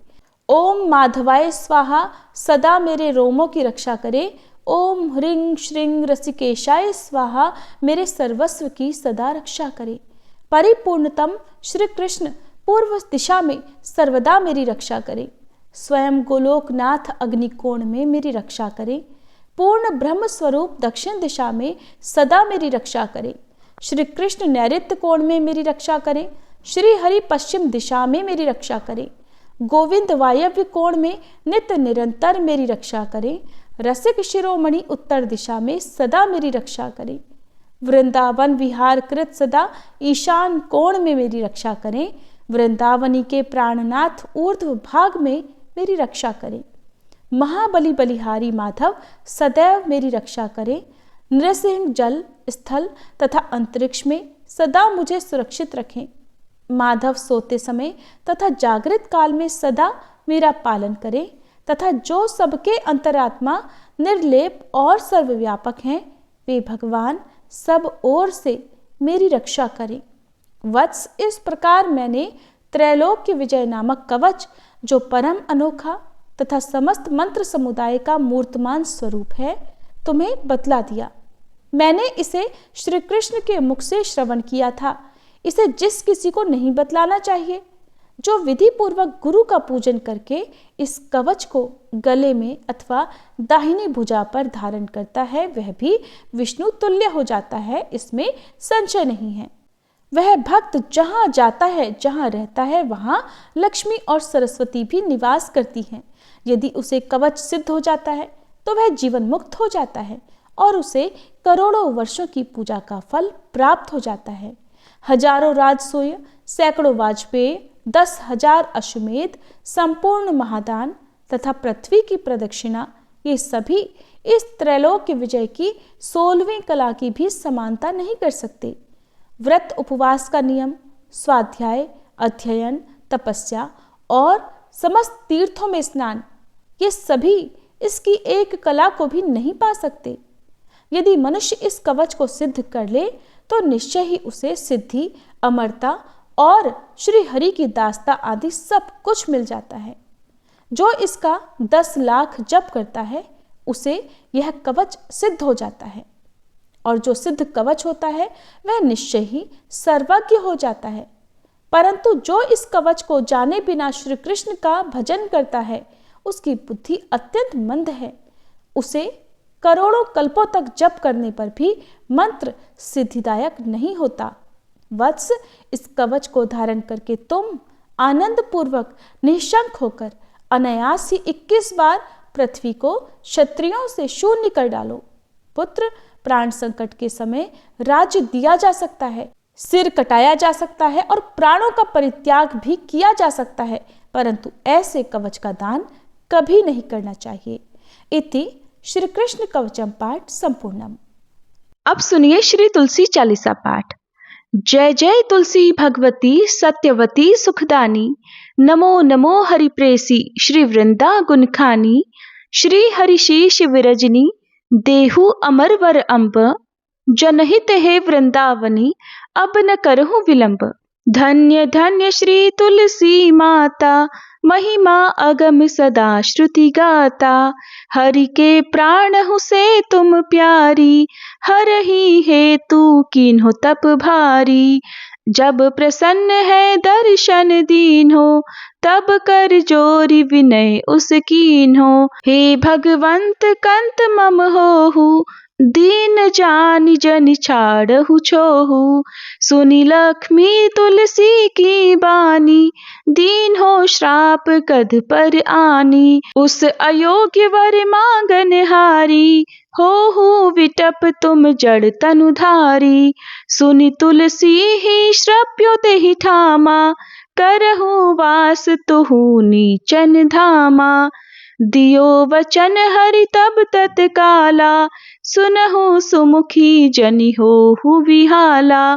Speaker 2: ओम माधवाय स्वाहा सदा मेरे रोमों की रक्षा करे। ओम ह्रीं श्रीं रसिकेशाय स्वाहा मेरे सर्वस्व की सदा रक्षा करे। परिपूर्णतम श्री कृष्ण पूर्व दिशा में सर्वदा मेरी रक्षा करे। स्वयं गोलोकनाथ अग्निकोण में मेरी रक्षा करे। पूर्ण ब्रह्म स्वरूप दक्षिण दिशा में सदा मेरी रक्षा करे। श्री कृष्ण नैऋत्य कोण में मेरी रक्षा करे। श्री हरि पश्चिम दिशा में मेरी रक्षा करे। गोविंद वायव्य कोण में नित्य निरंतर मेरी रक्षा करे। रसिक शिरोमणि उत्तर दिशा में सदा मेरी रक्षा करे। वृंदावन विहार कृत सदा ईशान कोण में मेरी रक्षा करें। वृंदावनी के प्राणनाथ ऊर्ध्व भाग में मेरी रक्षा करें। महाबली बलिहारी माधव सदैव मेरी रक्षा करें। नृसिंह जल स्थल तथा अंतरिक्ष में सदा मुझे सुरक्षित रखें। माधव सोते समय तथा जागृत काल में सदा मेरा पालन करें तथा जो सबके अंतरात्मा निर्लेप और सर्वव्यापक हैं वे भगवान सब ओर से मेरी रक्षा करें। वत्स, इस प्रकार मैंने त्रैलोक्य विजय नामक कवच जो परम अनोखा तथा समस्त मंत्र समुदाय का मूर्तमान स्वरूप है तुम्हें बतला दिया। मैंने इसे श्री कृष्ण के मुख से श्रवण किया था। इसे जिस किसी को नहीं बतलाना चाहिए। जो विधि पूर्वक गुरु का पूजन करके इस कवच को गले में अथवा दाहिनी भुजा पर धारण करता है वह भी विष्णु तुल्य हो जाता है, इसमें संशय नहीं है। वह भक्त जहाँ जाता है, जहाँ रहता है, वहाँ लक्ष्मी और सरस्वती भी निवास करती हैं। यदि उसे कवच सिद्ध हो जाता है तो वह जीवन मुक्त हो जाता है और उसे करोड़ों वर्षों की पूजा का फल प्राप्त हो जाता है। हजारों राजसूय, सैकड़ों वाजपेय, 10,000 अश्वमेध, संपूर्ण महादान तथा पृथ्वी की प्रदक्षिणा ये सभी इस त्रैलोक्य विजय की 16वीं कला की भी समानता नहीं कर सकते। व्रत उपवास का नियम, स्वाध्याय, अध्ययन, तपस्या और समस्त तीर्थों में स्नान, ये सभी इसकी एक कला को भी नहीं पा सकते। यदि मनुष्य इस कवच को सिद्ध कर ले तो निश्चय ही उसे सिद्धि, अमरता और श्री हरि की दास्ता आदि सब कुछ मिल जाता है। जो इसका 10 लाख जप करता है उसे यह कवच सिद्ध हो जाता है, और जो सिद्ध कवच होता है वह निश्चय ही सर्वज्ञ हो जाता है। परंतु जो इस कवच को जाने बिना श्री कृष्ण का भजन करता है उसकी बुद्धि अत्यंत मंद है। उसे करोड़ों कल्पों तक जप करने पर भी मंत्र सिद्धिदायक नहीं होता। वत्स, इस कवच को धारण करके तुम आनंद पूर्वक निःशंक होकर अनायास ही 21 बार पृथ्वी को क्षत्रियों से शून्य कर डालो। पुत्र, प्राण संकट के समय राज्य दिया जा सकता है, सिर कटाया जा सकता है और प्राणों का परित्याग भी किया जा सकता है, परंतु ऐसे कवच का दान कभी नहीं करना चाहिए। इति श्री कृष्ण कवचम पाठ संपूर्णम।
Speaker 1: अब सुनिए श्री तुलसी चालीसा पाठ। जय जय तुलसी भगवती सत्यवती सुखदानी, नमो नमो हरिप्रेसी श्री वृंदा गुणखानी, श्री हरिशीष विरजनी देहु अमर वर अम्ब, जनहित है वृंदावनी अब न करहु विलंब। धन्य धन्य श्री तुलसी माता, महिमा अगम सदा श्रुति गाता, हरि के प्राण हूँ से तुम प्यारी, हर ही है तू कीन्हो तप भारी। जब प्रसन्न है दर्शन दीन्हो, तब कर जोरी विनय उस कीन्हो। हे भगवंत कंत मम होहु, दीन जानि जनि छाड़हु छोहु। सुनि लक्ष्मी तुलसी की बानी, दीन हो श्राप कद पर आनी। उस अयोग्य वर मांगन हारी, होहु विटप तुम जड़ तनुधारी। सुनि तुलसी ही श्रप्यो तेहि ठामा, करहु वास तुहु नीचन धामा। दियो वचन हरि तब तत्काला, सुनहु सुमुखी जनि होहु विहाला।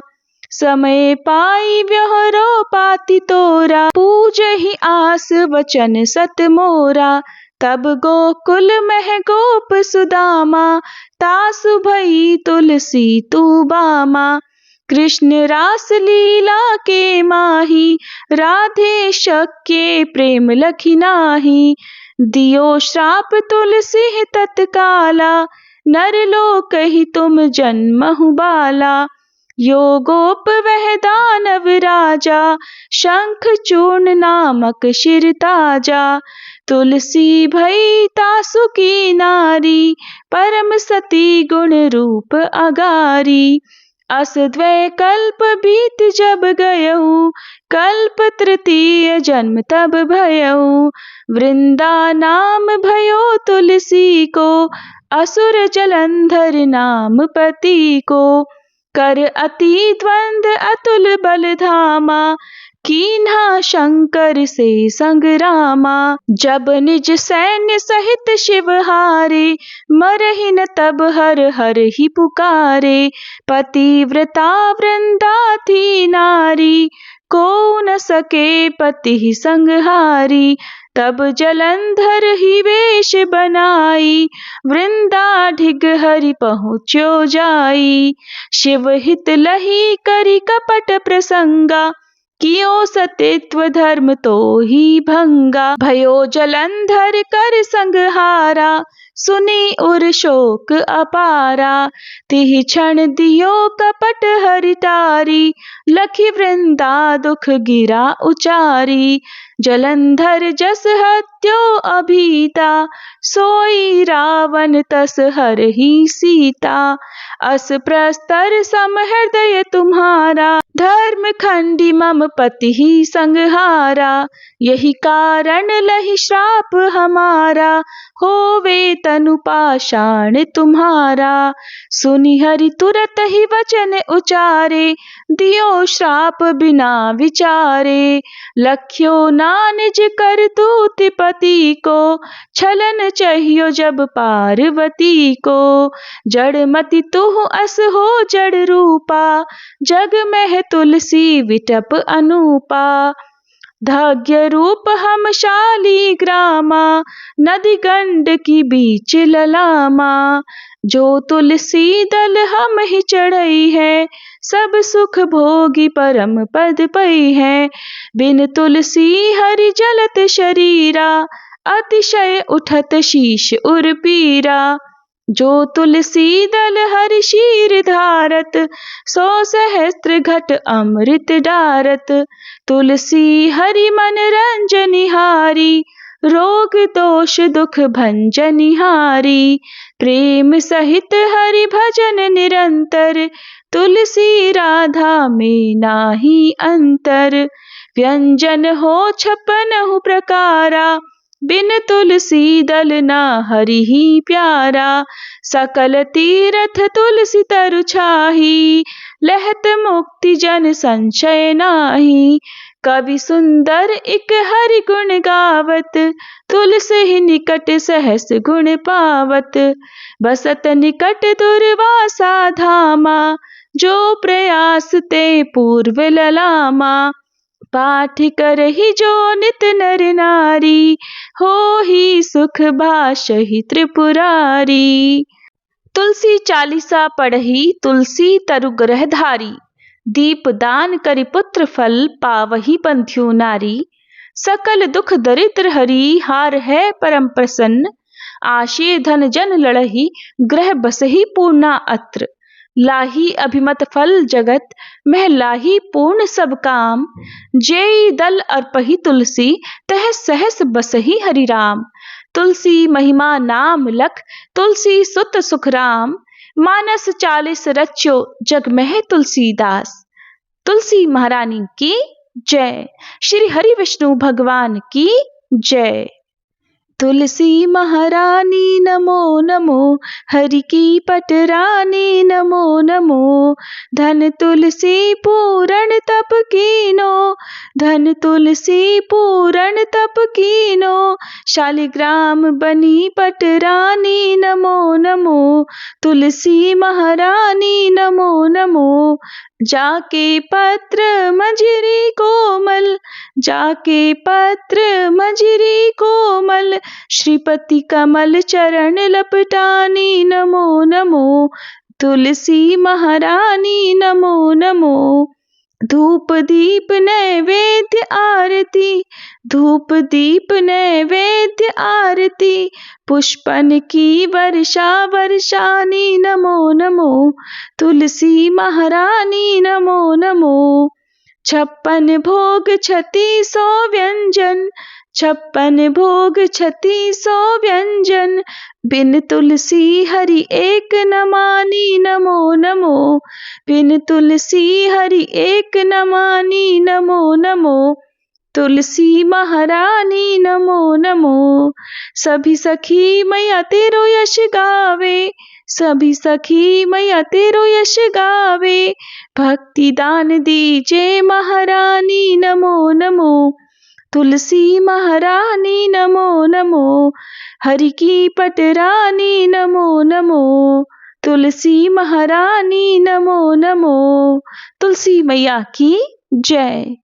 Speaker 1: समय पाई व्यवहारो पाति तोरा, पूजहि आस वचन सत मोरा। तब गोकुल मह गोप सुदामा, तासु भई तुलसी तू बामा। कृष्ण रास लीला के माही, राधे शक्य प्रेम लखि नाही। दियो श्राप तुलसी तत्काला, नरलोक ही तुम जन्महु बाला। यो गोप वह दानव राजा, शंख चूर्ण नामक शिर ताजा। तुलसी भई तासु की नारी, परम सती गुण रूप अगारी। अस द्वै कल्प बीत जब गयऊ, कल्प तृतीय जन्म तब भयऊ। वृंदा नाम भयो तुलसी को, असुर जलंधर नाम पति को। कर अति द्वंद अतुल बल धामा, कीन्हा शंकर से संग्रामा। जब निज सैन्य सहित शिव हारे, मरहि न तब हर हर ही पुकारे। पतिव्रता वृंदा थी नारी, को न सके पति संहारी। तब जलंधर ही वेश बनाई, वृंदा ढिग हरि पहुँच्यो जाई। शिव हित लही करी कपट प्रसंगा, कियो सतित्व धर्म तो ही भंगा। भयो जलंधर कर संगहारा, सुनी उर शोक अपारा। तिहि क्षण दियो कपट हरि टारी, लखि वृंदा दुख गिरा उचारी। जलंधर जस हत्यो अभीता, सोई रावण तस हरहि सीता। अस प्रस्तर सम हृदय तुम्हारा,
Speaker 2: धर्म खंडी मम पति ही संहारा, यही कारण लही श्राप हमारा, होवे तनु पाषाण तुम्हारा। सुनि हरि तुरत ही वचन उचारे, दियो श्राप बिना विचारे। लख्यो ना निज कर तूत पति को, छलन चाहियो जब पार्वती को। जड़ मति तुह अस हो जड़ रूपा, जग में तुलसी विटप अनूपा। धाग्य रूप हम शाली ग्रामा, नदी गंड की बीच ललामा। जो तुलसी दल हम ही चढ़ई है, सब सुख भोगी परम पद पई है। बिन तुलसी हरि जलत शरीरा, अतिशय उठत शीश उर पीरा। जो तुलसी दल हरि शीर धारत, सो सहस्त्र घट अमृत डारत। तुलसी हरि मन रंजनिहारी, रोग दोष दुख भंजनिहारी। प्रेम सहित हरि भजन निरंतर, तुलसी राधा में नाही अंतर। व्यंजन हो 56 प्रकारा, बिन तुलसी दल ना हरि ही प्यारा। सकल तीरथ तुलसी तरु छाही, लहत मुक्ति जन संशय नाही। कवि सुंदर एक हरि गुण गावत, तुलसी ही निकट सहस गुण पावत। बसत निकट दुर्वासा धामा, जो प्रयास ते पूर्व ललामा। पाठ करहि जो नित नर नारी, हो ही सुख भाषहि त्रिपुरारी। तुलसी चालीसा पढ़ही, तुलसी तरु ग्रह धारी। दीप दान करि पुत्र फल, पावही पंथ्यु नारी। सकल दुख दरिद्र हरि, हार है परम प्रसन्न। आशे धन जन लड़ही, ग्रह बसही पूर्णा अत्र। लाही अभिमत फल जगत, मह लाही पूर्ण सब काम। जेई दल अर्पही तुलसी, तह सहस बसही हरि राम। तुलसी महिमा नाम लख, तुलसी सुत सुख राम। मानस 40 रच्यो, जग में तुलसीदास। तुलसी महारानी की जय। श्री हरि विष्णु भगवान की जय। तुलसी महारानी नमो नमो, हरि की पटरानी नमो नमो। धन तुलसी पूरण तप कीनो, धन तुलसी पूरण तप कीनो। शालिग्राम बनी पटरानी नमो नमो, तुलसी महारानी नमो नमो। जाके पत्र मंजरी कोमल, जाके पत्र मंजरी कोमल। श्रीपति कमल चरण लपटानी नमो नमो, तुलसी महारानी नमो नमो। धूप दीप नैवेद्य आरती, धूप दीप नैवेद्य आरती। पुष्पन की वर्षा वर्षानी नमो नमो, तुलसी महारानी नमो नमो। 56 भोग 3600 व्यंजन, 56 भोग 3600 व्यंजन। बिन तुलसी हरि एक न मानी नमो नमो, बिन तुलसी हरि एक न मानी नमो नमो। तुलसी महारानी नमो नमो। सभी सखी मैया तेरो यश गावे, सभी सखी मैया तेरो यश गावे। भक्ति दान दीजे महारानी नमो नमो, तुलसी महारानी नमो नमो। हरि की पटरानी नमो नमो, तुलसी महारानी नमो नमो। तुलसी मैया की जय।